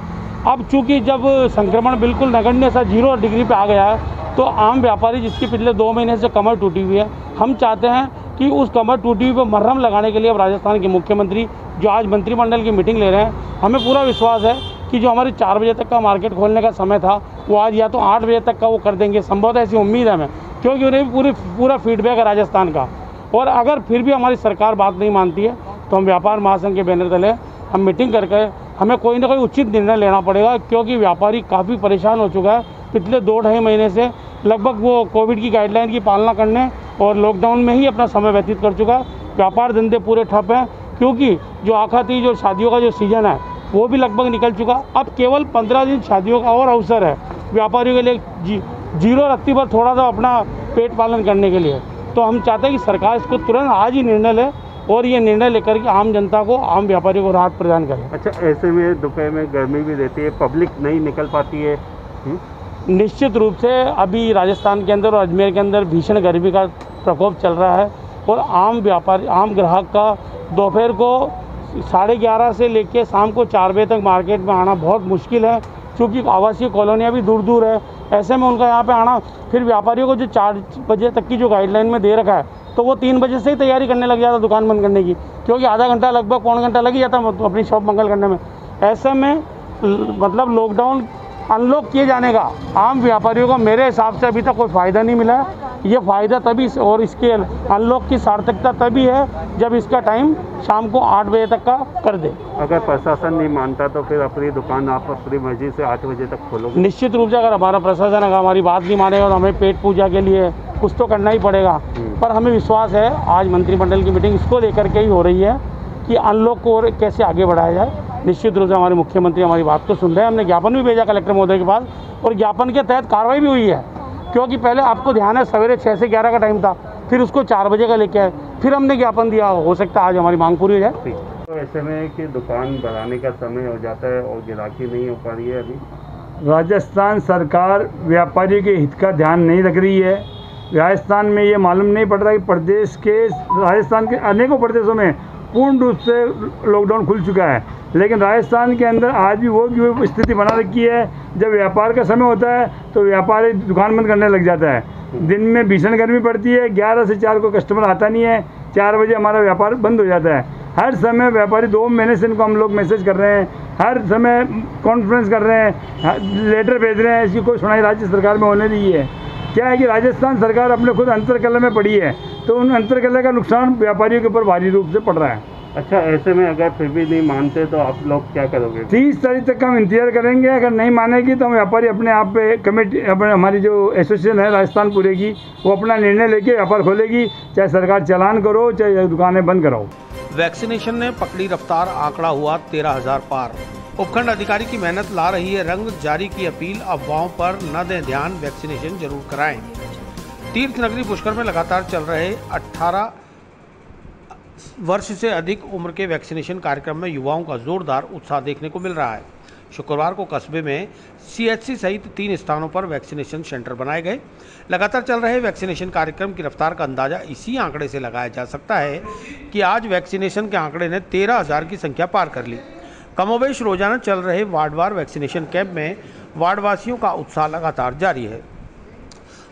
अब चूँकि जब संक्रमण बिल्कुल नगण्य सा 0 डिग्री पे आ गया है, तो आम व्यापारी जिसकी पिछले 2 महीने से कमर टूटी हुई है, हम चाहते हैं कि उस कमर टूटी हुई पर मरहम लगाने के लिए अब राजस्थान के मुख्यमंत्री जो आज मंत्रिमंडल की मीटिंग ले रहे हैं, हमें पूरा विश्वास है कि जो हमारे 4 बजे तक का मार्केट खोलने का समय था वो आज या तो 8 बजे तक का वो कर देंगे, संभवतः ऐसी उम्मीद है हमें, क्योंकि उन्हें भी पूरा फीडबैक है राजस्थान का। और अगर फिर भी हमारी सरकार बात नहीं मानती है तो हम व्यापार महासंघ के बैनर तले हम मीटिंग करके हमें कोई ना कोई उचित निर्णय लेना पड़ेगा, क्योंकि व्यापारी काफ़ी परेशान हो चुका है पिछले 2-2.5 महीने से। लगभग वो कोविड की गाइडलाइन की पालना करने और लॉकडाउन में ही अपना समय व्यतीत कर चुका है। व्यापार धंधे पूरे ठप हैं, क्योंकि जो आखिरी जो शादियों का जो सीज़न है वो भी लगभग निकल चुका। अब केवल 15 दिन शादियों का और अवसर है व्यापारियों के लिए 0 रत्ती पर थोड़ा सा अपना पेट पालन करने के लिए। तो हम चाहते हैं कि सरकार इसको तुरंत आज ही निर्णय ले और ये निर्णय लेकर के आम जनता को, आम व्यापारियों को राहत प्रदान करें। अच्छा, ऐसे में दोपहर में गर्मी भी रहती है, पब्लिक नहीं निकल पाती है, निश्चित रूप से अभी राजस्थान के अंदर और अजमेर के अंदर भीषण गर्मी का प्रकोप चल रहा है और आम ग्राहक का दोपहर को 11:30 से लेकर शाम को 4 बजे तक मार्केट में आना बहुत मुश्किल है, क्योंकि आवासीय कॉलोनियाँ भी दूर दूर है। ऐसे में उनका यहाँ पे आना, फिर व्यापारियों को जो 4 बजे तक की जो गाइडलाइन में दे रखा है, तो वो 3 बजे से ही तैयारी करने लग जाता दुकान बंद करने की, क्योंकि आधा घंटा लगभग पौन घंटा लग ही जाता अपनी शॉप मंगल करने में। ऐसे में मतलब लॉकडाउन अनलॉक किए जाने का आम व्यापारियों को मेरे हिसाब से अभी तक कोई फ़ायदा नहीं मिला है। ये फ़ायदा तभी और इसके अनलॉक की सार्थकता तभी है जब इसका टाइम शाम को 8 बजे तक का कर दे। अगर प्रशासन नहीं मानता तो फिर अपनी दुकान आप अपनी मर्जी से 8 बजे तक खोलोगे? निश्चित रूप से अगर हमारा प्रशासन अगर हमारी बात नहीं मानेगा और हमें पेट पूजा के लिए कुछ तो करना ही पड़ेगा। पर हमें विश्वास है, आज मंत्रिमंडल की मीटिंग इसको लेकर के ही हो रही है कि अनलॉक को और कैसे आगे बढ़ाया जाए। निश्चित रूप से हमारे मुख्यमंत्री हमारी बात को सुन रहे हैं। हमने ज्ञापन भी भेजा कलेक्टर महोदय के पास और ज्ञापन के तहत कार्रवाई भी हुई है, क्योंकि पहले आपको ध्यान है सवेरे 6 से 11 का टाइम था, फिर उसको 4 बजे का लेके आए, फिर हमने ज्ञापन दिया। हो सकता है आज हमारी मांग पूरी हो जाए। तो ऐसे में कि दुकान बढ़ाने का समय हो जाता है और गिराकी नहीं हो पा रही है अभी। राजस्थान सरकार व्यापारियों के हित का ध्यान नहीं रख रही है। राजस्थान में ये मालूम नहीं पड़ रहा कि प्रदेश के राजस्थान के अनेकों प्रदेशों में पूर्ण रूप से लॉकडाउन खुल चुका है, लेकिन राजस्थान के अंदर आज भी वो स्थिति बना रखी है। जब व्यापार का समय होता है तो व्यापारी दुकान बंद करने लग जाता है। दिन में भीषण गर्मी पड़ती है, 11 से 4 को कस्टमर आता नहीं है, 4 बजे हमारा व्यापार बंद हो जाता है। हर समय व्यापारी 2 महीने से इनको हम लोग मैसेज कर रहे हैं, हर समय कॉन्फ्रेंस कर रहे हैं, लेटर भेज रहे हैं, इसकी कोई सुनाई राज्य सरकार में होने नहीं है। क्या है कि राजस्थान सरकार अपने खुद अंतरकलह में पड़ी है, तो उन अंतरकलह का नुकसान व्यापारियों के ऊपर भारी रूप से पड़ रहा है। अच्छा, ऐसे में अगर फिर भी नहीं मानते तो आप लोग क्या करोगे? 30 तारीख तक हम इंतजार करेंगे। अगर नहीं मानेगी तो हम व्यापारी अपने आप पे कमेटी अपने हमारी जो एसोसिएशन है राजस्थान पूरे की, वो अपना निर्णय लेके व्यापार खोलेगी, चाहे सरकार चालान करो चाहे दुकानें बंद कराओ। वैक्सीनेशन ने पकड़ी रफ्तार, आंकड़ा हुआ 13,000 पार। उपखंड अधिकारी की मेहनत ला रही है रंग, जारी की अपील, अफवाहों पर न दें ध्यान, वैक्सीनेशन जरूर कराएं। तीर्थ नगरी पुष्कर में लगातार चल रहे 18 वर्ष से अधिक उम्र के वैक्सीनेशन कार्यक्रम में युवाओं का जोरदार उत्साह देखने को मिल रहा है। शुक्रवार को कस्बे में CHC सहित 3 स्थानों पर वैक्सीनेशन सेंटर बनाए गए। लगातार चल रहे वैक्सीनेशन कार्यक्रम की रफ्तार का अंदाजा इसी आंकड़े से लगाया जा सकता है कि आज वैक्सीनेशन के आंकड़े ने 13,000 की संख्या पार कर ली। कमोबेश रोजाना चल रहे वार्डवार वैक्सीनेशन कैंप में वार्डवासियों का उत्साह लगातार जारी है।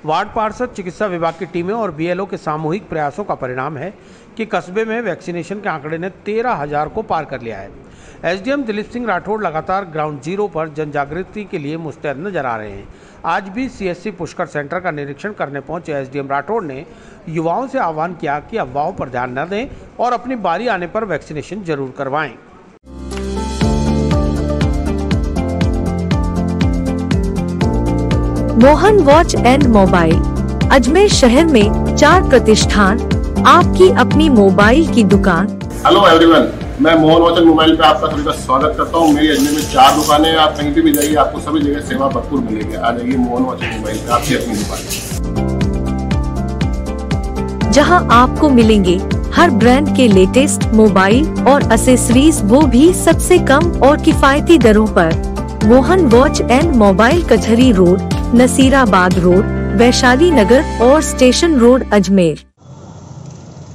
वार्ड पार्षद, चिकित्सा विभाग की टीमें और BLO के सामूहिक प्रयासों का परिणाम है कि कस्बे में वैक्सीनेशन के आंकड़े ने 13,000 को पार कर लिया है। SDM दिलीप सिंह राठौड़ लगातार ग्राउंड जीरो पर जन जागृति के लिए मुस्तैद नजर आ रहे हैं। आज भी CHC पुष्कर सेंटर का निरीक्षण करने पहुंचे SDM राठौड़ ने युवाओं से आह्वान किया कि अफवाहों पर ध्यान न दें और अपनी बारी आने पर वैक्सीनेशन जरूर करवाएं। Mohan watch and mobile Ajmer शहर में 4 प्रतिष्ठान, आपकी अपनी मोबाइल की दुकान। हेलो एवरीवन, मैं मोहन वॉच एंड मोबाइल पे आपका सभी का स्वागत करता हूँ। मेरी अजमेर में 4 दुकानें हैं, आप कहीं भी जाइए आपको सभी जगह सेवा भरपूर मिलेगी। आ जाइए मोहन वॉच एंड मोबाइल पे, आपकी अपनी दुकान, जहां आपको मिलेंगे हर ब्रांड के लेटेस्ट मोबाइल और एसेसरीज, वो भी सबसे कम और किफायती दरों पर। मोहन वॉच एंड मोबाइल, कचहरी रोड, नसीराबाद रोड, वैशाली नगर और स्टेशन रोड, अजमेर।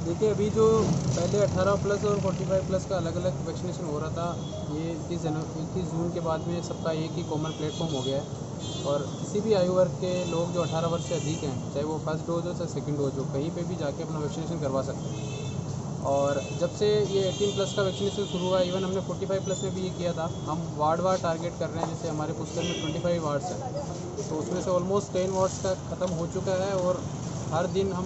देखिए, अभी जो पहले 18+ और 45+ का अलग अलग वैक्सीनेशन हो रहा था, ये 21 जून के बाद में सबका एक ही कॉमन प्लेटफॉर्म हो गया है और किसी भी आयु वर्ग के लोग जो 18 वर्ष से अधिक हैं, चाहे वो फर्स्ट डोज हो चाहे सेकंड डोज हो, कहीं पे भी जाके अपना वैक्सीनेशन करवा सकते हैं। और जब से ये 18+ का वैक्सीनेशन शुरू हुआ, इवन हमने 45+ में भी ये किया था। हम वार्ड टारगेट कर रहे हैं, जैसे हमारे पुष्कर में 25 वार्ड्स हैं, तो उसमें से ऑलमोस्ट 10 वार्ड्स का ख़त्म हो चुका है और हर दिन हम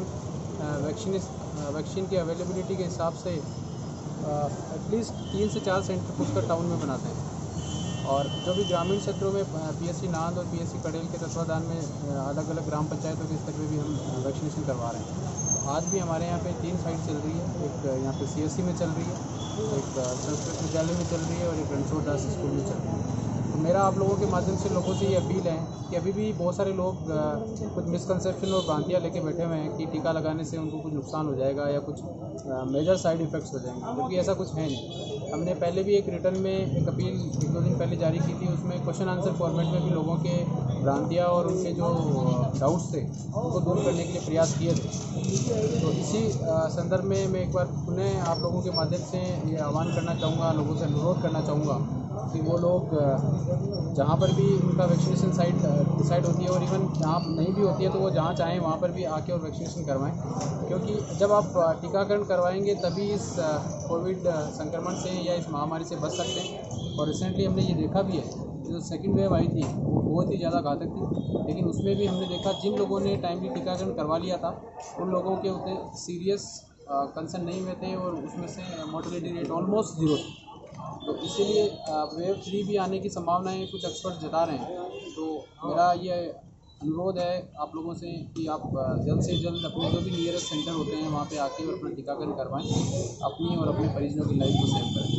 वैक्सीन की अवेलेबिलिटी के हिसाब से एटलीस्ट 3 से 4 सेंटर पुष्कर टाउन में बनाते हैं। और जो भी ग्रामीण क्षेत्रों में PSC नांद और PSC कड़ेल के तत्वाधान में अलग अलग ग्राम पंचायतों के स्तर पे भी हम वैक्सीनेशन करवा रहे हैं। तो आज भी हमारे यहाँ पे 3 साइट चल रही है, एक यहाँ पे CSC में चल रही है, एक संस्कृत विद्यालय में चल रही है और एक रणछोड़ दास स्कूल में चल रही है। तो मेरा आप लोगों के माध्यम से लोगों से ये अपील है कि अभी भी बहुत सारे लोग कुछ मिसकंसेप्शन और भ्रांतियाँ लेके बैठे हुए हैं कि टीका लगाने से उनको कुछ नुकसान हो जाएगा या कुछ मेजर साइड इफ़ेक्ट्स हो जाएंगे, जबकि ऐसा कुछ है नहीं। हमने पहले भी एक रिटर्न में एक अपील 1-2 दिन पहले जारी की थी, उसमें क्वेश्चन आंसर फॉर्मेट में भी लोगों के भ्रांतियाँ और उनके जो डाउट्स थे उनको दूर करने के लिए प्रयास किए थे। तो इसी संदर्भ में मैं एक बार पुनः आप लोगों के माध्यम से ये आह्वान करना चाहूँगा, लोगों से अनुरोध करना चाहूँगा कि वो लोग जहाँ पर भी उनका वैक्सीनेशन साइट डिसाइड होती है और इवन जहाँ नहीं भी होती है तो वो जहाँ चाहें वहाँ पर भी आके और वैक्सीनेशन करवाएं, क्योंकि जब आप टीकाकरण करवाएंगे तभी इस कोविड संक्रमण से या इस महामारी से बच सकते हैं। और रिसेंटली हमने ये देखा भी है, जो सेकंड वेव आई थी वो बहुत ही ज़्यादा घातक थी, लेकिन उसमें भी हमने देखा जिन लोगों ने टाइमली टीकाकरण करवा लिया था उन लोगों के उतने सीरियस कंसर्न नहीं हुए थे और उसमें से मोर्टेलिटी रेट ऑलमोस्ट 0 थी। तो इसीलिए वेव 3 भी आने की संभावनाएं कुछ एक्सपर्ट जता रहे हैं। तो मेरा ये अनुरोध है आप लोगों से कि आप जल्द से जल्द अपने जो भी नियरेस्ट सेंटर होते हैं वहाँ पे आके और अपना टीकाकरण करवाएं, अपनी और अपने परिजनों की लाइफ को सेव करें।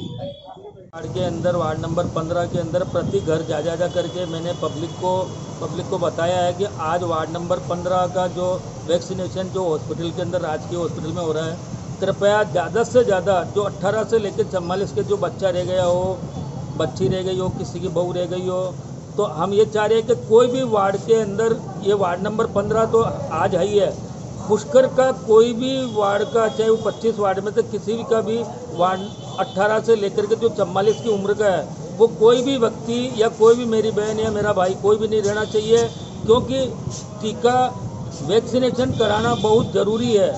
वार्ड के अंदर, वार्ड नंबर 15 के अंदर प्रति घर जा करके मैंने पब्लिक को बताया है कि आज वार्ड नंबर 15 का जो वैक्सीनेशन जो हॉस्पिटल के अंदर, राजकीय हॉस्पिटल में हो रहा है, कृपया ज़्यादा से ज़्यादा जो 18 से लेकर 44 के जो बच्चा रह गया हो, बच्ची रह गई हो, किसी की बहू रह गई हो, तो हम ये चाह रहे हैं कि कोई भी वार्ड के अंदर, ये वार्ड नंबर 15 तो आज है ही है, पुष्कर का कोई भी वार्ड का, चाहे वो 25 वार्ड में से किसी भी का भी वार्ड 18 से लेकर के जो 44 की उम्र का है, वो कोई भी व्यक्ति या कोई भी मेरी बहन या मेरा भाई कोई भी नहीं रहना चाहिए, क्योंकि टीका वैक्सीनेशन कराना बहुत ज़रूरी है।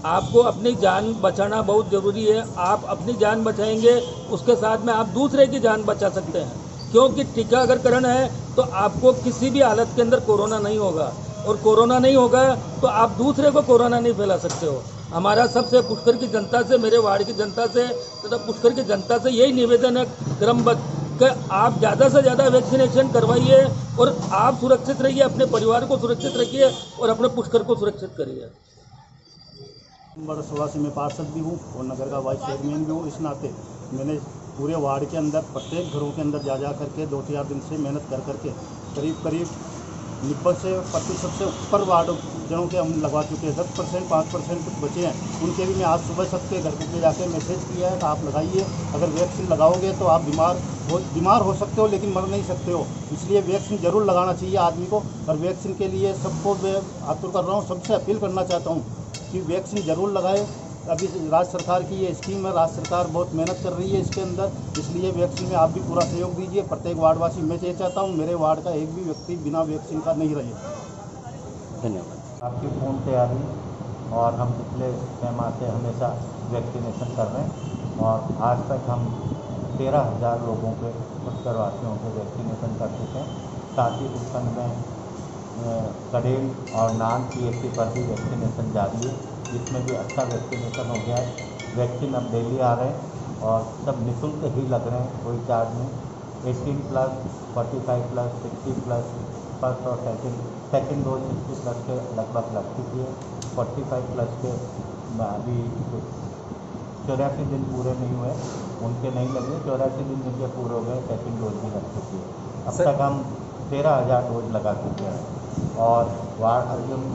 आपको अपनी जान बचाना बहुत ज़रूरी है। आप अपनी जान बचाएंगे, उसके साथ में आप दूसरे की जान बचा सकते हैं, क्योंकि टीकाकरण है तो आपको किसी भी हालत के अंदर कोरोना नहीं होगा, और कोरोना नहीं होगा तो आप दूसरे को कोरोना नहीं फैला सकते हो। हमारा सबसे पुष्कर की जनता से, मेरे वार्ड की जनता से तथा पुष्कर की जनता से यही निवेदन है क्रमबद्ध कि आप ज़्यादा से ज़्यादा वैक्सीनेशन करवाइए और आप सुरक्षित रहिए, अपने परिवार को सुरक्षित रखिए और अपने पुष्कर को सुरक्षित करिए। नंबर 16 से मैं पार्षद भी हूँ और नगर का वाइस चेयरमैन भी हूँ। इस नाते मैंने पूरे वार्ड के अंदर प्रत्येक घरों के अंदर जा करके 2-4 दिन से मेहनत करके करीब 90% से ऊपर वार्ड जनों के हम लगवा चुके हैं। 10%, 5% कुछ बचे हैं, उनके भी मैं आज सुबह सबके घर पे जाके मैसेज किया है कि आप लगाइए। अगर वैक्सीन लगाओगे तो आप बीमार हो सकते हो लेकिन मर नहीं सकते हो, इसलिए वैक्सीन ज़रूर लगाना चाहिए आदमी को। और वैक्सीन के लिए सबको मैं आतुर कर रहा हूँ, सबसे अपील करना चाहता हूँ कि वैक्सीन ज़रूर लगाए। अभी राज्य सरकार की ये स्कीम है, राज्य सरकार बहुत मेहनत कर रही है इसके अंदर, इसलिए वैक्सीन में आप भी पूरा सहयोग दीजिए। प्रत्येक वार्डवासी, मैं ये चाहता हूँ मेरे वार्ड का एक भी व्यक्ति बिना वैक्सीन का नहीं रहे। धन्यवाद। आपकी पूर्ण तैयारी, और हम पिछले 6 माह से हमेशा वैक्सीनेशन कर रहे हैं और आज तक हम 13,000 लोगों के पुष्करवासियों के वैक्सीनेशन कर चुके हैं। साथ ही उत्पन्न में कड़ेल और नान PSC पर भी वैक्सीनेशन जारी है, जिसमें भी अच्छा वैक्सीनेशन हो गया है। वैक्सीन अब डेली आ रहे हैं और सब निःशुल्क ही लग रहे हैं, कोई चार्ज नहीं। 18+, 45+, 60+, फर्स्ट और सेकेंड डोज 60+ के लगभग लग चुकी है। 45+ के अभी 84 दिन पूरे नहीं हुए, उनके नहीं लगे। 84 दिन जिनके पूरे हो गए, सेकेंड डोज भी लग चुकी है। अब तक हम 13,000 डोज लगा चुके हैं और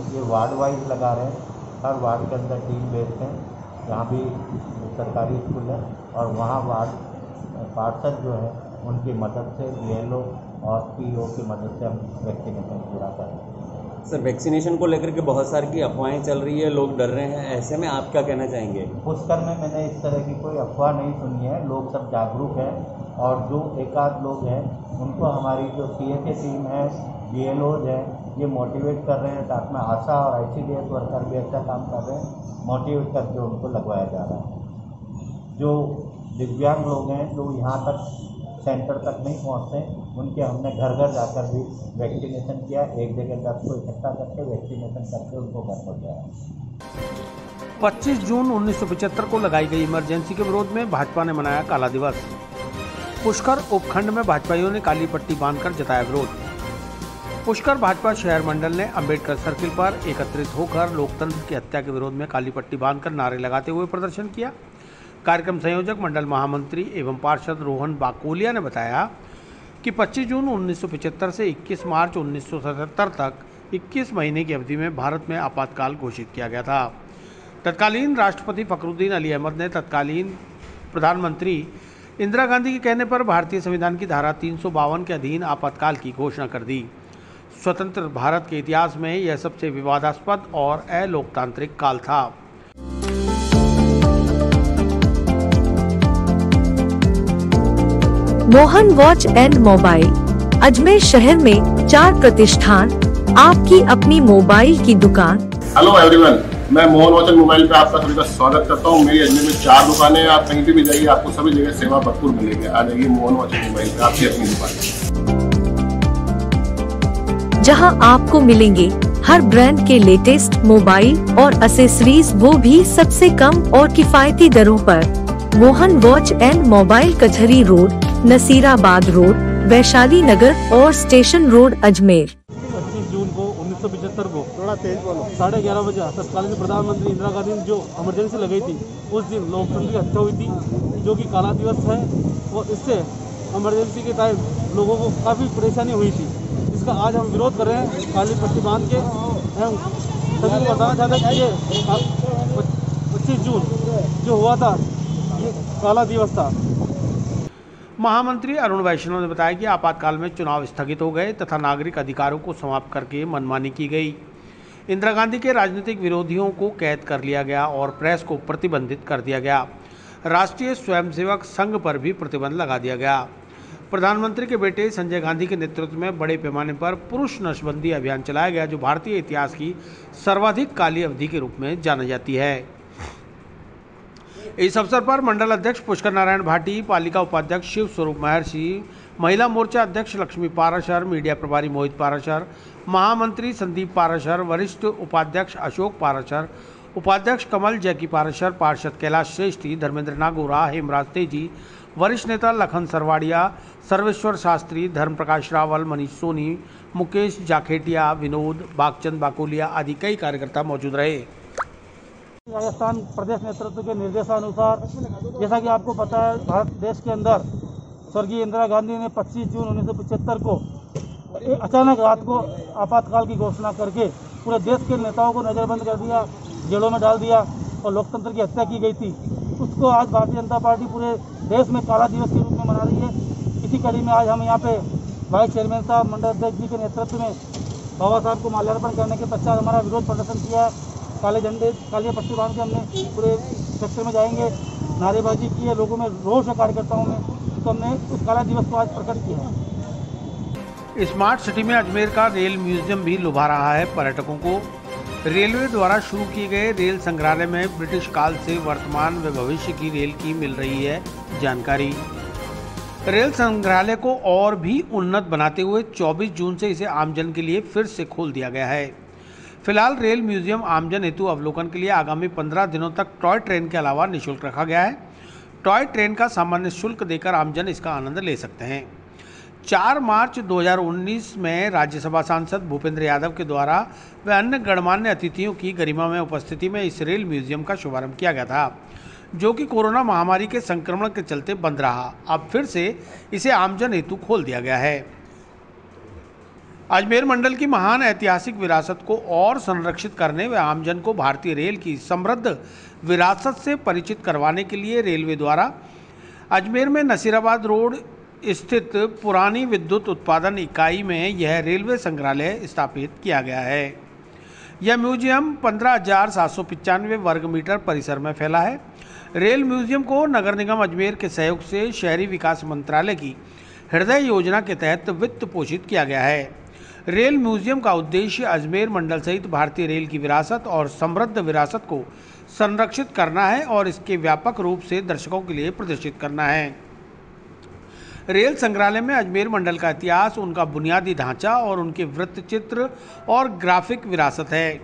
ये वार्ड वाइज लगा रहे हैं। हर वार्ड के अंदर टीम भेजते हैं, यहाँ भी सरकारी स्कूल है और वहाँ वार्ड पार्षद जो है उनकी मदद से, BLO और PO की मदद से हम वैक्सीनेशन पूरा कर रहे हैं। सर, वैक्सीनेशन को लेकर के बहुत सारी की अफवाहें चल रही है, लोग डर रहे हैं, ऐसे में आप क्या कहना चाहेंगे? पुष्कर में मैंने इस तरह की कोई अफवाह नहीं सुनी है, लोग सब जागरूक हैं और जो एकाध लोग हैं उनको हमारी जो CHA टीम है, BLOs हैं, ये मोटिवेट कर रहे हैं। साथ में आशा और ICDS वर्कर भी अच्छा काम कर रहे हैं, मोटिवेट करके उनको लगवाया जा रहा है। जो दिव्यांग लोग हैं जो यहाँ तक सेंटर तक नहीं पहुँचते, उनके हमने घर घर जाकर भी वैक्सीनेशन किया। एक जगह 10 को इकट्ठा करके वैक्सीनेशन करके उनको घर पहुँचाया। 25 जून 1975 को लगाई गई इमरजेंसी के विरोध में भाजपा ने मनाया काला दिवस। पुष्कर उपखंड में भाजपाइयों ने काली पट्टी बांधकर जताया विरोध। पुष्कर भाजपा शहर मंडल ने अंबेडकर सर्किल पर एकत्रित होकर लोकतंत्र की हत्या के विरोध में काली पट्टी बांधकर नारे लगाते हुए प्रदर्शन किया। कार्यक्रम संयोजक मंडल महामंत्री एवं पार्षद रोहन बाकोलिया ने बताया कि 25 जून 1975 से 21 मार्च 1977 तक 21 महीने की अवधि में भारत में आपातकाल घोषित किया गया था। तत्कालीन राष्ट्रपति फखरुद्दीन अली अहमद ने तत्कालीन प्रधानमंत्री इंदिरा गांधी के कहने पर भारतीय संविधान की धारा 352 के अधीन आपातकाल की घोषणा कर दी। स्वतंत्र भारत के इतिहास में यह सबसे विवादास्पद और अलोकतांत्रिक काल था। Mohan watch and mobile Ajmer शहर में 4 प्रतिष्ठान, आपकी अपनी मोबाइल की दुकान। हेलो एवरीवन, मैं मोहन वॉच एंड मोबाइल पे आपका सभी का स्वागत करता हूँ। मेरी अजमेर में 4 दुकानें हैं। आप कहीं पे भी जाइए, आपको सभी जगह सेवा भरपूर मिलेगी। आ जाइए मोहन वॉच एंड मोबाइल पे, आपकी अपनी दुकान, जहां आपको मिलेंगे हर ब्रांड के लेटेस्ट मोबाइल और एसेसरीज, वो भी सबसे कम और किफायती दरों पर। मोहन वॉच एंड मोबाइल कचहरी रोड, नसीराबाद रोड, वैशाली नगर और स्टेशन रोड, अजमेर। 25 जून को 1975 को थोड़ा तेज बोलो 11:30 बजे तत्कालीन प्रधानमंत्री इंदिरा गांधी ने जो इमरजेंसी लगाई थी, उस दिन लोकतंत्र की हत्या हुई थी, जो कि काला दिवस है। और इससे इमरजेंसी के टाइम लोगों को काफ़ी परेशानी हुई थी, जिसका आज हम विरोध कर रहे हैं काली पट्टी बांध के। हम सभी को बताना चाहते हैं कि ये 25 जून जो हुआ था, ये काला दिवस था। महामंत्री अरुण वैष्णव ने बताया कि आपातकाल में चुनाव स्थगित हो गए तथा नागरिक अधिकारों को समाप्त करके मनमानी की गई। इंदिरा गांधी के राजनीतिक विरोधियों को कैद कर लिया गया और प्रेस को प्रतिबंधित कर दिया गया। राष्ट्रीय स्वयंसेवक संघ पर भी प्रतिबंध लगा दिया गया। प्रधानमंत्री के बेटे संजय गांधी के नेतृत्व में बड़े पैमाने पर पुरुष नशबंदी अभियान चलाया गया, जो भारतीय इतिहास की सर्वाधिक काली अवधि के रूप में जानी जाती है। इस अवसर पर मंडल अध्यक्ष पुष्कर नारायण भाटी, पालिका उपाध्यक्ष शिव स्वरूप महर्षि, महिला मोर्चा अध्यक्ष लक्ष्मी पाराशर, मीडिया प्रभारी मोहित पाराशर, महामंत्री संदीप पाराशर, वरिष्ठ उपाध्यक्ष अशोक पाराशर, उपाध्यक्ष कमल जैकी पाराशर, पार्षद कैलाश श्रेष्ठी, धर्मेंद्र नागोरा, हेमराज तेजी, वरिष्ठ नेता लखन सरवाड़िया, सर्वेश्वर शास्त्री, धर्म प्रकाश रावल, मनीष सोनी, मुकेश जाखेटिया, विनोद, बागचंद बाकोलिया आदि कई कार्यकर्ता मौजूद रहे। राजस्थान प्रदेश नेतृत्व के निर्देशानुसार, जैसा कि आपको पता है, भारत देश के अंदर स्वर्गीय इंदिरा गांधी ने 25 जून 1975 को अचानक रात को आपातकाल की घोषणा करके पूरे देश के नेताओं को नज़रबंद कर दिया, जेलों में डाल दिया और लोकतंत्र की हत्या की गई थी। उसको आज भारतीय जनता पार्टी पूरे देश में काला दिवस के रूप में मना रही है। इसी कड़ी में आज हम यहाँ पे वाइस चेयरमैन साहब, मंडल अध्यक्ष जी के नेतृत्व में बाबा साहब को माल्यार्पण करने के पश्चात हमारा विरोध प्रदर्शन किया है। काले झंडे, काली पट्टी बांध के हमने पूरे सेक्टर में जाएंगे, नारेबाजी की है, लोगों में रोष है, कार्यकर्ताओं में, तो हमने उस काला दिवस को आज प्रकट किया है। स्मार्ट सिटी में अजमेर का रेल म्यूजियम भी लुभा रहा है पर्यटकों को। रेलवे द्वारा शुरू किए गए रेल संग्रहालय में ब्रिटिश काल से वर्तमान व भविष्य की रेल की मिल रही है जानकारी। रेल संग्रहालय को और भी उन्नत बनाते हुए 24 जून से इसे आमजन के लिए फिर से खोल दिया गया है। फिलहाल रेल म्यूजियम आमजन हेतु अवलोकन के लिए आगामी 15 दिनों तक टॉय ट्रेन के अलावा निःशुल्क रखा गया है। टॉय ट्रेन का सामान्य शुल्क देकर आमजन इसका आनंद ले सकते हैं। 4 मार्च 2019 में राज्यसभा सांसद भूपेंद्र यादव के द्वारा व अन्य गणमान्य अतिथियों की गरिमा में उपस्थिति में इस रेल म्यूजियम का शुभारंभ किया गया था, जो कि कोरोना महामारी के संक्रमण के चलते बंद रहा। अब फिर से इसे आमजन हेतु खोल दिया गया है। अजमेर मंडल की महान ऐतिहासिक विरासत को और संरक्षित करने व आमजन को भारतीय रेल की समृद्ध विरासत से परिचित करवाने के लिए रेलवे द्वारा अजमेर में नसीराबाद रोड स्थित पुरानी विद्युत उत्पादन इकाई में यह रेलवे संग्रहालय स्थापित किया गया है। यह म्यूजियम 15,795 वर्ग मीटर परिसर में फैला है। रेल म्यूजियम को नगर निगम अजमेर के सहयोग से शहरी विकास मंत्रालय की हृदय योजना के तहत वित्त पोषित किया गया है। रेल म्यूजियम का उद्देश्य अजमेर मंडल सहित भारतीय रेल की विरासत और समृद्ध विरासत को संरक्षित करना है और इसके व्यापक रूप से दर्शकों के लिए प्रदर्शित करना है। रेल संग्रहालय में अजमेर मंडल का इतिहास, उनका बुनियादी ढांचा और उनके वृत्तचित्र और ग्राफिक विरासत है।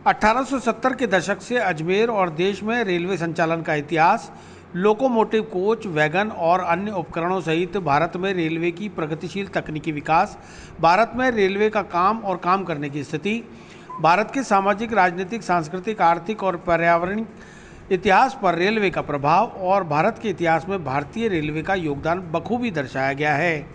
1870 के दशक से अजमेर और देश में रेलवे संचालन का इतिहास, लोकोमोटिव कोच, वैगन और अन्य उपकरणों सहित भारत में रेलवे की प्रगतिशील तकनीकी विकास, भारत में रेलवे का काम और काम करने की स्थिति, भारत के सामाजिक, राजनीतिक, सांस्कृतिक, आर्थिक और पर्यावरणिक इतिहास पर रेलवे का प्रभाव और भारत के इतिहास में भारतीय रेलवे का योगदान बखूबी दर्शाया गया है।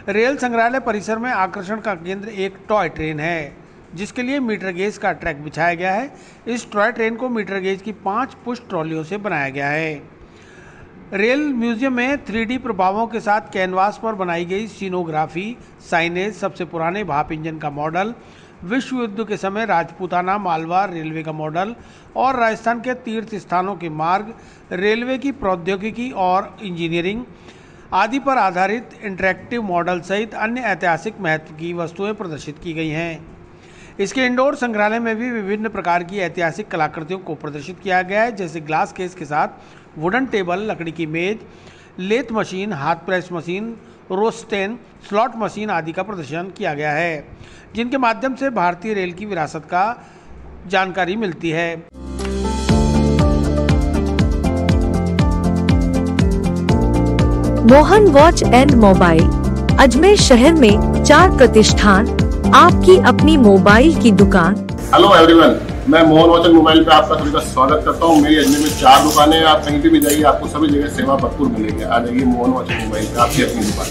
रेल संग्रहालय परिसर में आकर्षण का केंद्र एक टॉय ट्रेन है, जिसके लिए मीटर गेज का ट्रैक बिछाया गया है। इस टॉय ट्रेन को मीटर गेज की 5 पुश ट्रॉलियों से बनाया गया है। रेल म्यूजियम में 3D प्रभावों के साथ कैनवास पर बनाई गई सीनोग्राफी, साइनेज, सबसे पुराने भाप इंजन का मॉडल, विश्व युद्ध के समय राजपूताना मालवा रेलवे का मॉडल और राजस्थान के तीर्थ स्थानों के मार्ग, रेलवे की प्रौद्योगिकी और इंजीनियरिंग आदि पर आधारित इंटरैक्टिव मॉडल सहित अन्य ऐतिहासिक महत्व की वस्तुएं प्रदर्शित की गई हैं। इसके इंडोर संग्रहालय में भी विभिन्न प्रकार की ऐतिहासिक कलाकृतियों को प्रदर्शित किया गया है, जैसे ग्लास केस के साथ वुडन टेबल, लकड़ी की मेज, लेथ मशीन, हाथ प्रेस मशीन, रोस्टेन, स्लॉट मशीन आदि का प्रदर्शन किया गया है, जिनके माध्यम से भारतीय रेल की विरासत का जानकारी मिलती है। Mohan watch and mobile Ajmer शहर में 4 प्रतिष्ठान, आपकी अपनी मोबाइल की दुकान। हेलो एवरीवन, मैं मोहन वॉच एंड मोबाइल पे आपका सभी का स्वागत करता हूँ। मेरी अजमेर में 4 दुकानें हैं। आप कहीं भी जाइए, आपको सभी जगह सेवा भरपूर मिलेगी। आ जाइए मोहन वॉच एंड मोबाइल पे, आपकी अपनी दुकान,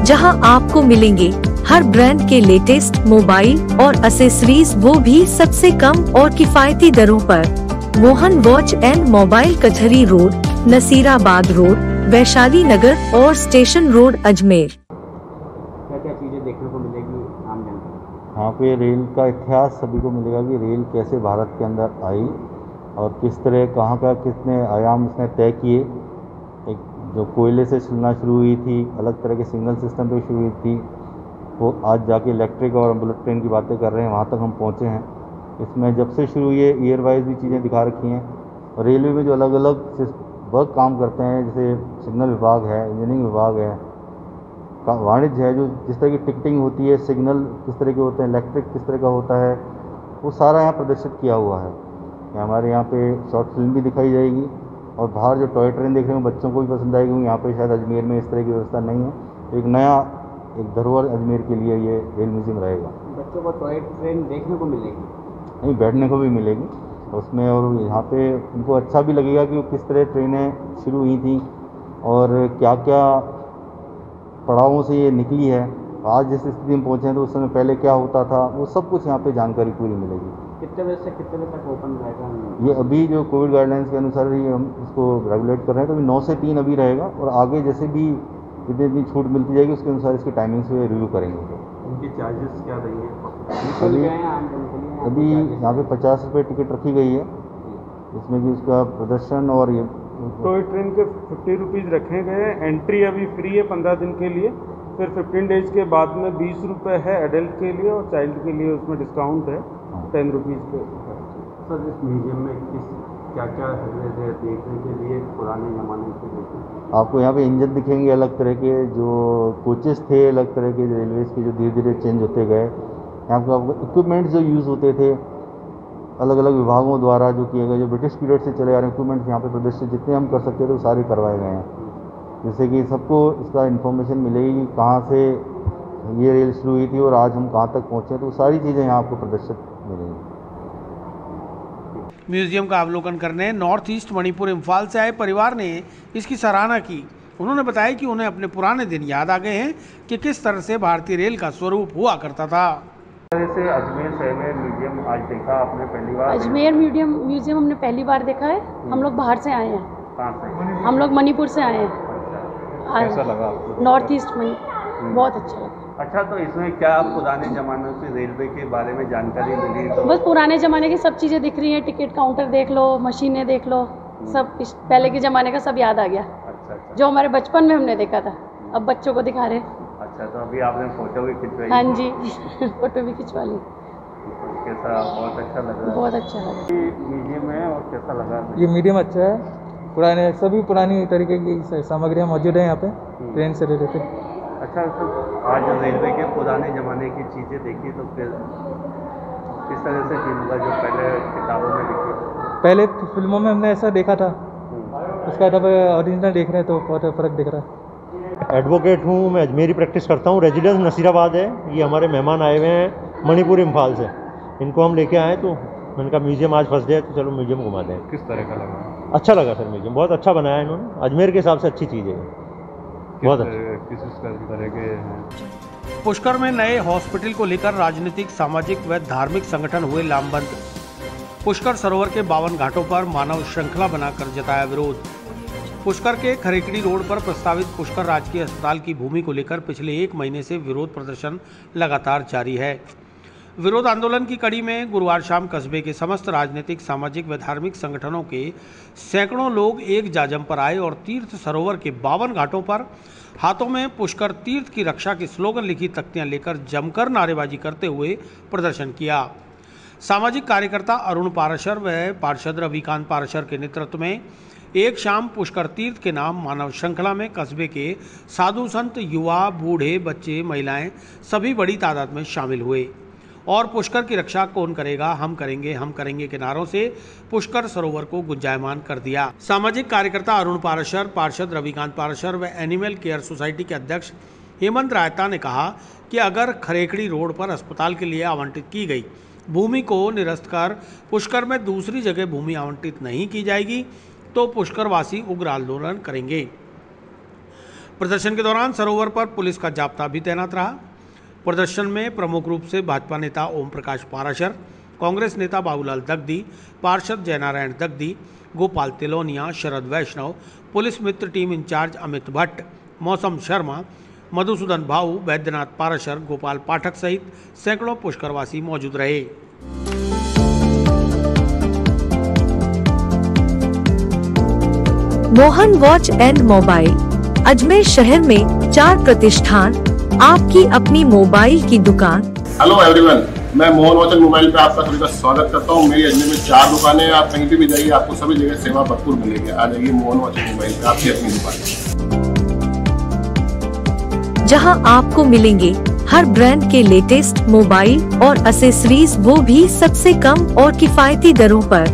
जहां आपको मिलेंगे हर ब्रांड के लेटेस्ट मोबाइल और एसेसरीज, वो भी सबसे कम और किफायती दरों पर। मोहन वॉच एंड मोबाइल कचहरी रोड, नसीराबाद रोड, वैशाली नगर और स्टेशन रोड, अजमेर। क्या क्या चीज़ें देखने को मिलेगी आम जनता को? यहाँ पे रेल का इतिहास सभी को मिलेगा कि रेल कैसे भारत के अंदर आई और किस तरह कहाँ का कितने आयाम इसने तय किए। एक जो कोयले से चलना शुरू हुई थी, अलग तरह के सिग्नल सिस्टम पे शुरू हुई थी, वो आज जाके इलेक्ट्रिक और बुलेट ट्रेन की बातें कर रहे हैं, वहाँ तक हम पहुँचे हैं। इसमें जब से शुरू हुई है ईयर वाइज भी चीज़ें दिखा रखी हैं। और रेलवे में जो अलग अलग वर्क काम करते हैं, जैसे सिग्नल विभाग है, इंजीनियरिंग विभाग है, वाणिज्य है, जो जिस तरह की टिकटिंग होती है, सिग्नल किस तरह के होते हैं, इलेक्ट्रिक किस तरह का होता है, वो सारा यहाँ प्रदर्शित किया हुआ है। हमारे यहाँ पे शॉर्ट फिल्म भी दिखाई जाएगी और बाहर जो टॉय ट्रेन देख रहे हैं बच्चों को भी पसंद आएगी। यहाँ पे शायद अजमेर में इस तरह की व्यवस्था नहीं है। एक नया एक धरोहर अजमेर के लिए ये रेल म्यूजियम रहेगा। बच्चों को टॉय ट्रेन देखने को मिलेगी, नहीं बैठने को भी मिलेगी उसमें, और यहाँ पे उनको अच्छा भी लगेगा कि किस तरह ट्रेनें शुरू हुई थी और क्या क्या पड़ावों से ये निकली है, आज जिस स्थिति में पहुँचे हैं तो उस समय पहले क्या होता था, वो सब कुछ यहाँ पे जानकारी पूरी मिलेगी। कितने बजे से कितने बजे तक ओपन रहेगा? ये अभी जो कोविड गाइडलाइंस के अनुसार ही हम इसको रेगुलेट कर रहे हैं, तो अभी 9 से 3 अभी रहेगा और आगे जैसे भी जितनी छूट मिलती जाएगी उसके अनुसार इसकी टाइमिंग्स पे रिव्यू करेंगे। उनके चार्जेस क्या रहेंगे? अभी यहाँ पे 50 रुपये टिकट रखी गई है, इसमें भी उसका प्रदर्शन और ये टॉय ट्रेन के 50 रुपीज़ रखे गए हैं। एंट्री अभी फ्री है 15 दिन के लिए, फिर 15 डेज के बाद में 20 रुपये है एडल्ट के लिए और चाइल्ड के लिए उसमें डिस्काउंट है 10 रुपीज़ पे। सर इस म्यूजियम में क्या क्या है देखने के लिए पुराने ज़माने के? आपको यहाँ पे इंजन दिखेंगे अलग तरह के, जो कोचेस थे अलग तरह के रेलवेज़ के, जो धीरे धीरे चेंज होते गए। यहाँ पे आपको इक्विपमेंट्स जो यूज़ होते थे अलग अलग विभागों द्वारा जो किए गए, जो ब्रिटिश पीरियड से चले आ रहे इक्विपमेंट्स यहाँ पे प्रदर्शित जितने हम कर सकते थे वो सारे करवाए गए हैं, जिससे कि सबको इसका इन्फॉर्मेशन मिलेगी कि कहाँ से ये रेल शुरू हुई थी और आज हम कहाँ तक पहुँचे, तो सारी चीज़ें यहाँ आपको प्रदर्शित मिलेंगी। म्यूजियम का अवलोकन करने नॉर्थ ईस्ट मणिपुर इम्फाल से आए परिवार ने इसकी सराहना की। उन्होंने बताया कि उन्हें अपने पुराने दिन याद आ गए हैं कि किस तरह से भारतीय रेल का स्वरूप हुआ करता था। से अजमेर शहर में म्यूजियम आज देखा आपने पहली बार? अजमेर म्यूजियम हमने पहली बार देखा है। हम लोग बाहर से आए हैं। कहाँ से? हम लोग मणिपुर से आए हैं। कैसा लगा आपको? नॉर्थ ईस्ट में बहुत अच्छा लगा। अच्छा, तो इसमें क्या पुराने ज़माने से रेलवे के बारे में जानकारी मिली? तो बस पुराने ज़माने की सब चीज़ें दिख रही हैं, टिकट काउंटर देख लो, मशीनें देख लो, सब पहले के ज़माने का सब याद आ गया। अच्छा। जो हमारे बचपन में हमने देखा था अब बच्चों को दिखा रहे। अच्छा, तो अभी आपने फोटो भी खिंचवाई? हाँ जी फोटो भी खिंचवा ली। कैसा? बहुत अच्छा लगा? बहुत अच्छा लगा। म्यूजियम है और कैसा लगा? ये म्यूजियम अच्छा है, पुराने सभी पुरानी तरीके की सामग्रियाँ मौजूद है यहाँ पे, ट्रेन से रिलेटेड। अच्छा, तो आज रेलवे के पुराने ज़माने की चीज़ें देखी तो फिर किस तरह से फील हुआ जो पहले किताबों में लिखी? पहले फिल्मों में हमने ऐसा देखा था, उसका जब ओरिजिनल देख रहे हैं तो बहुत फ़र्क दिख रहा है। एडवोकेट हूँ मैं, अजमेरी प्रैक्टिस करता हूँ, रेजिडेंस नसीराबाद है। ये हमारे मेहमान आए हुए हैं मणिपुर इम्फाल से, इनको हम लेके आए तो मैंने कहा म्यूजियम आज फर्स्ट डे है तो चलो म्यूजियम घुमा दें। किस तरह का लगा? अच्छा लगा सर, म्यूजियम बहुत अच्छा बनाया इन्होंने, अजमेर के हिसाब से अच्छी चीज़ है, बहुत अच्छा। किस तरह के हैं? पुष्कर में नए हॉस्पिटल को लेकर राजनीतिक, सामाजिक व धार्मिक संगठन हुए लामबंद। पुष्कर सरोवर के 52 घाटों पर मानव श्रृंखला बनाकर जताया विरोध। पुष्कर के खरेकड़ी रोड पर प्रस्तावित पुष्कर राजकीय अस्पताल की भूमि को लेकर पिछले 1 महीने से विरोध प्रदर्शन लगातार जारी है। विरोध आंदोलन की कड़ी में गुरुवार शाम कस्बे के समस्त राजनीतिक, सामाजिक व धार्मिक संगठनों के सैकड़ों लोग एक जाजम पर आए और तीर्थ सरोवर के 52 घाटों पर हाथों में पुष्कर तीर्थ की रक्षा के स्लोगन लिखी तख्तियां लेकर जमकर नारेबाजी करते हुए प्रदर्शन किया। सामाजिक कार्यकर्ता अरुण पाराशर व पार्षद रविकांत पाराशर के नेतृत्व में एक शाम पुष्कर तीर्थ के नाम मानव श्रृंखला में कस्बे के साधु संत, युवा, बूढ़े, बच्चे, महिलाएं सभी बड़ी तादाद में शामिल हुए और पुष्कर की रक्षा कौन करेगा, हम करेंगे के नारों से पुष्कर सरोवर को गुंजायमान कर दिया। सामाजिक कार्यकर्ता अरुण पाराशर, पार्षद रविकांत पाराशर व एनिमल केयर सोसाइटी के अध्यक्ष हेमंत रायता ने कहा कि अगर खरेकड़ी रोड पर अस्पताल के लिए आवंटित की गई भूमि को निरस्त कर पुष्कर में दूसरी जगह भूमि आवंटित नहीं की जाएगी तो पुष्करवासी उग्र आंदोलन करेंगे। प्रदर्शन के दौरान सरोवर पर पुलिस का जाब्ता भी तैनात रहा। प्रदर्शन में प्रमुख रूप से भाजपा नेता ओम प्रकाश पाराशर, कांग्रेस नेता बाबूलाल दगदी, पार्षद जयनारायण दगदी, गोपाल तिलोनिया, शरद वैष्णव, पुलिस मित्र टीम इंचार्ज अमित भट्ट, मौसम शर्मा, मधुसूदन भाऊ, वैद्यनाथ पाराशर, गोपाल पाठक सहित सैकड़ों पुष्करवासी मौजूद रहे। Mohan watch and mobile Ajmer शहर में 4 प्रतिष्ठान, आपकी अपनी मोबाइल की दुकान। हेलो एवरीवन, मैं मोहन वॉच एंड मोबाइल पे आपका सभी का स्वागत करता हूँ। मेरी अजमेर में 4 दुकानें हैं। आप कहीं भी जाइए, आपको सभी जगह सेवा भरपूर मिलेगी। आ जाइए मोहन वॉच एंड मोबाइल पे, आपकी अपनी दुकान, जहां आपको मिलेंगे हर ब्रांड के लेटेस्ट मोबाइल और एसेसरीज, वो भी सबसे कम और किफायती दरों पर।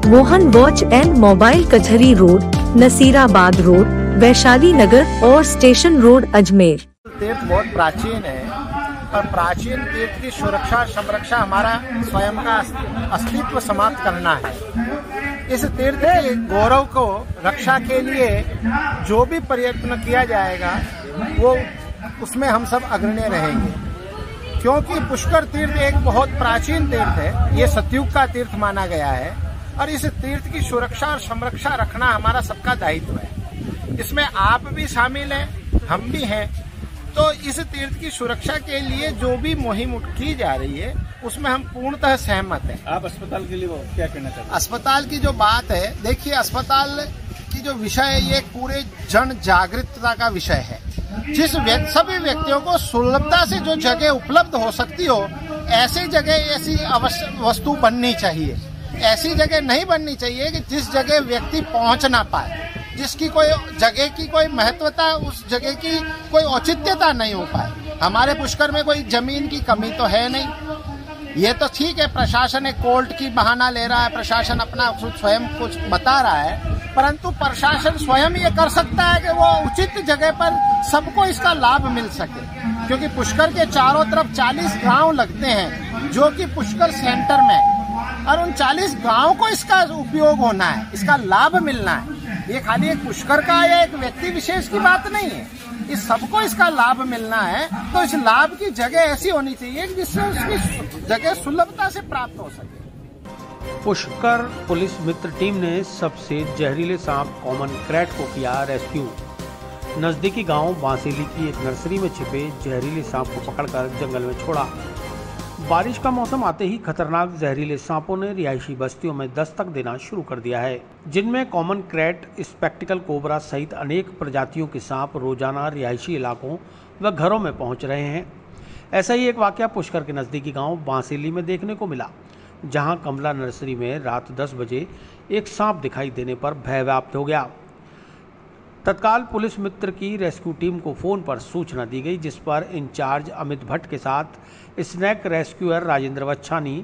मोहन वॉच एंड मोबाइल कचहरी रोड, नसीराबाद रोड, वैशाली नगर और स्टेशन रोड, अजमेर। तीर्थ बहुत प्राचीन है और प्राचीन तीर्थ की सुरक्षा संरक्षा हमारा स्वयं का अस्तित्व समाप्त करना है। इस तीर्थ के गौरव को रक्षा के लिए जो भी प्रयत्न किया जाएगा वो उसमें हम सब अग्रणी रहेंगे, क्योंकि पुष्कर तीर्थ एक बहुत प्राचीन तीर्थ है। ये सतयुग का तीर्थ माना गया है और इस तीर्थ की सुरक्षा और संरक्षा रखना हमारा सबका दायित्व है। इसमें आप भी शामिल हैं, हम भी हैं। तो इस तीर्थ की सुरक्षा के लिए जो भी मुहिम की जा रही है उसमें हम पूर्णतः सहमत हैं। आप अस्पताल के लिए क्या कहना चाहते हैं? अस्पताल की जो बात है, देखिए अस्पताल की जो विषय है ये पूरे जन जागरूकता का विषय है। सभी व्यक्तियों को सुलभता से जो जगह उपलब्ध हो सकती हो, ऐसी जगह ऐसी वस्तु बननी चाहिए। ऐसी जगह नहीं बननी चाहिए कि जिस जगह व्यक्ति पहुंच ना पाए, जिसकी कोई जगह की कोई महत्वता, उस जगह की कोई औचित्यता नहीं हो पाए। हमारे पुष्कर में कोई जमीन की कमी तो है नहीं। ये तो ठीक है, प्रशासन एक कोर्ट की बहाना ले रहा है, प्रशासन अपना स्वयं कुछ बता रहा है, परंतु प्रशासन स्वयं ये कर सकता है कि वो उचित जगह पर सबको इसका लाभ मिल सके। क्योंकि पुष्कर के चारों तरफ 40 गांव लगते हैं जो कि पुष्कर सेंटर में, और उन 40 गांव को इसका उपयोग होना है, इसका लाभ मिलना है। ये खाली एक पुष्कर का या एक व्यक्ति विशेष की बात नहीं है, इस सबको इसका लाभ मिलना है। तो इस लाभ की जगह ऐसी होनी चाहिए जिससे उसकी जगह सुलभता से प्राप्त हो सके। पुष्कर पुलिस मित्र टीम ने सबसे जहरीले सांप कॉमन क्रैट को किया रेस्क्यू। नजदीकी गांव बांसेली की एक नर्सरी में छिपे जहरीले सांप को पकड़कर जंगल में छोड़ा। बारिश का मौसम आते ही खतरनाक जहरीले सांपों ने रिहायशी बस्तियों में दस्तक देना शुरू कर दिया है, जिनमें कॉमन क्रैट, स्पेक्टिकल कोबरा सहित अनेक प्रजातियों के सांप रोजाना रिहायशी इलाकों व घरों में पहुंच रहे हैं। ऐसा ही एक वाकया पुष्कर के नजदीकी गांव बांसेली में देखने को मिला, जहां कमला नर्सरी में रात 10 बजे एक सांप दिखाई देने पर भय व्याप्त हो गया। तत्काल पुलिस मित्र की रेस्क्यू टीम को फोन पर सूचना दी गई, जिस पर इंचार्ज अमित भट्ट के साथ स्नैक रेस्क्यूअर राजेंद्र वच्छानी,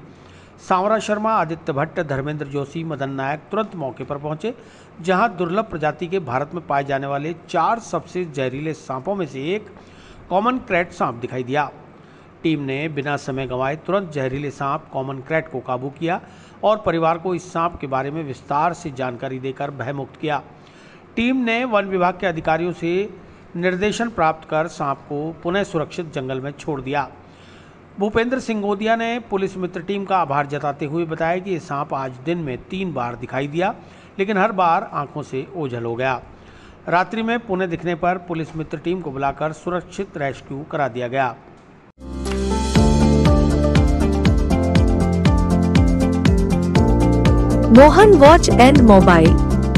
सांवरा शर्मा, आदित्य भट्ट, धर्मेंद्र जोशी, मदन नायक तुरंत मौके पर पहुंचे, जहां दुर्लभ प्रजाति के भारत में पाए जाने वाले 4 सबसे जहरीले सांपों में से एक कॉमन क्रैट सांप दिखाई दिया। टीम ने बिना समय गंवाए तुरंत जहरीले सांप कॉमन क्रैट को काबू किया और परिवार को इस सांप के बारे में विस्तार से जानकारी देकर भयमुक्त किया। टीम ने वन विभाग के अधिकारियों से निर्देशन प्राप्त कर सांप को पुनः सुरक्षित जंगल में छोड़ दिया। भूपेंद्र सिंघोदिया ने पुलिस मित्र टीम का आभार जताते हुए बताया कि ये सांप आज दिन में 3 बार दिखाई दिया, लेकिन हर बार आंखों से ओझल हो गया। रात्रि में पुणे दिखने पर पुलिस मित्र टीम को बुलाकर सुरक्षित रेस्क्यू करा दिया गया। Mohan watch and mobile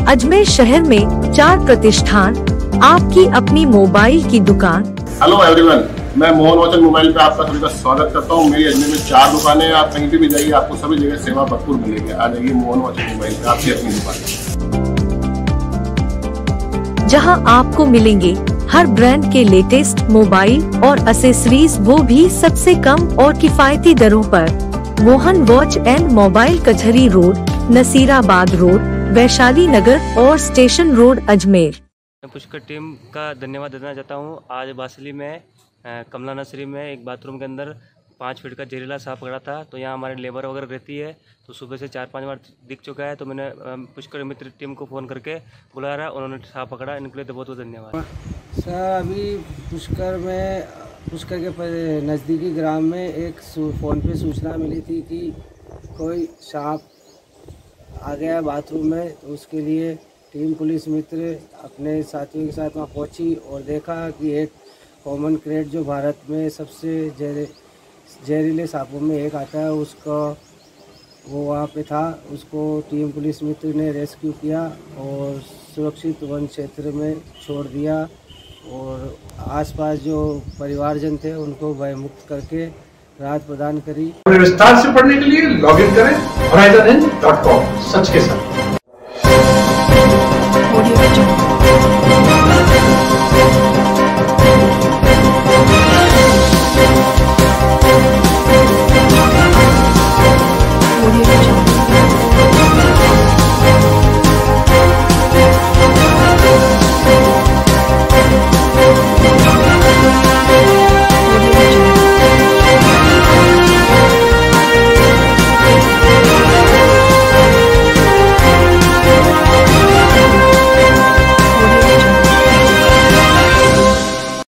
Ajmer शहर में 4 प्रतिष्ठान, आपकी अपनी मोबाइल की दुकान। हेलो एवरीवन, मैं मोहन वॉच एंड मोबाइल पे आपका सभी का स्वागत करता हूँ। मेरी अजमेर में 4 दुकानें हैं। आप कहीं भी जाइए, आपको सभी जगह सेवा भरपूर मिलेगी। आ जाइए मोहन वॉच एंड मोबाइल पे, आपकी अपनी दुकान, जहां आपको मिलेंगे हर ब्रांड के लेटेस्ट मोबाइल और एसेसरीज, वो भी सबसे कम और किफायती दरों पर। मोहन वॉच एंड मोबाइल, कचहरी रोड, नसीराबाद रोड, वैशाली नगर और station road, Ajmer. Pushkar team का धन्यवाद देना चाहता हूँ। आज बासली में कमला नर्सरी में एक बाथरूम के अंदर 5 फीट का जहरीला सांप पकड़ा था। तो यहाँ हमारे लेबर वगैरह रहती है, तो सुबह से 4-5 बार दिख चुका है। तो मैंने पुष्कर मित्र टीम को फ़ोन करके बुलाया रहा, उन्होंने सांप पकड़ा। इनके लिए तो बहुत बहुत धन्यवाद सर। अभी पुष्कर के नज़दीकी ग्राम में एक फ़ोन पे सूचना मिली थी कि कोई सांप आ गया है बाथरूम में। तो उसके लिए टीम पुलिस मित्र अपने साथियों के साथ वहाँ पहुँची और देखा कि एक कॉमन क्रेट जो भारत में सबसे जहरीले सांपों में एक आता है, उसका वो वहाँ पे था। उसको टीम पुलिस मित्र ने रेस्क्यू किया और सुरक्षित वन क्षेत्र में छोड़ दिया और आसपास जो परिवारजन थे उनको भयमुक्त करके राहत प्रदान करी। विस्तार से पढ़ने के लिए लॉग इन करें horizonn.com। सच के साथ।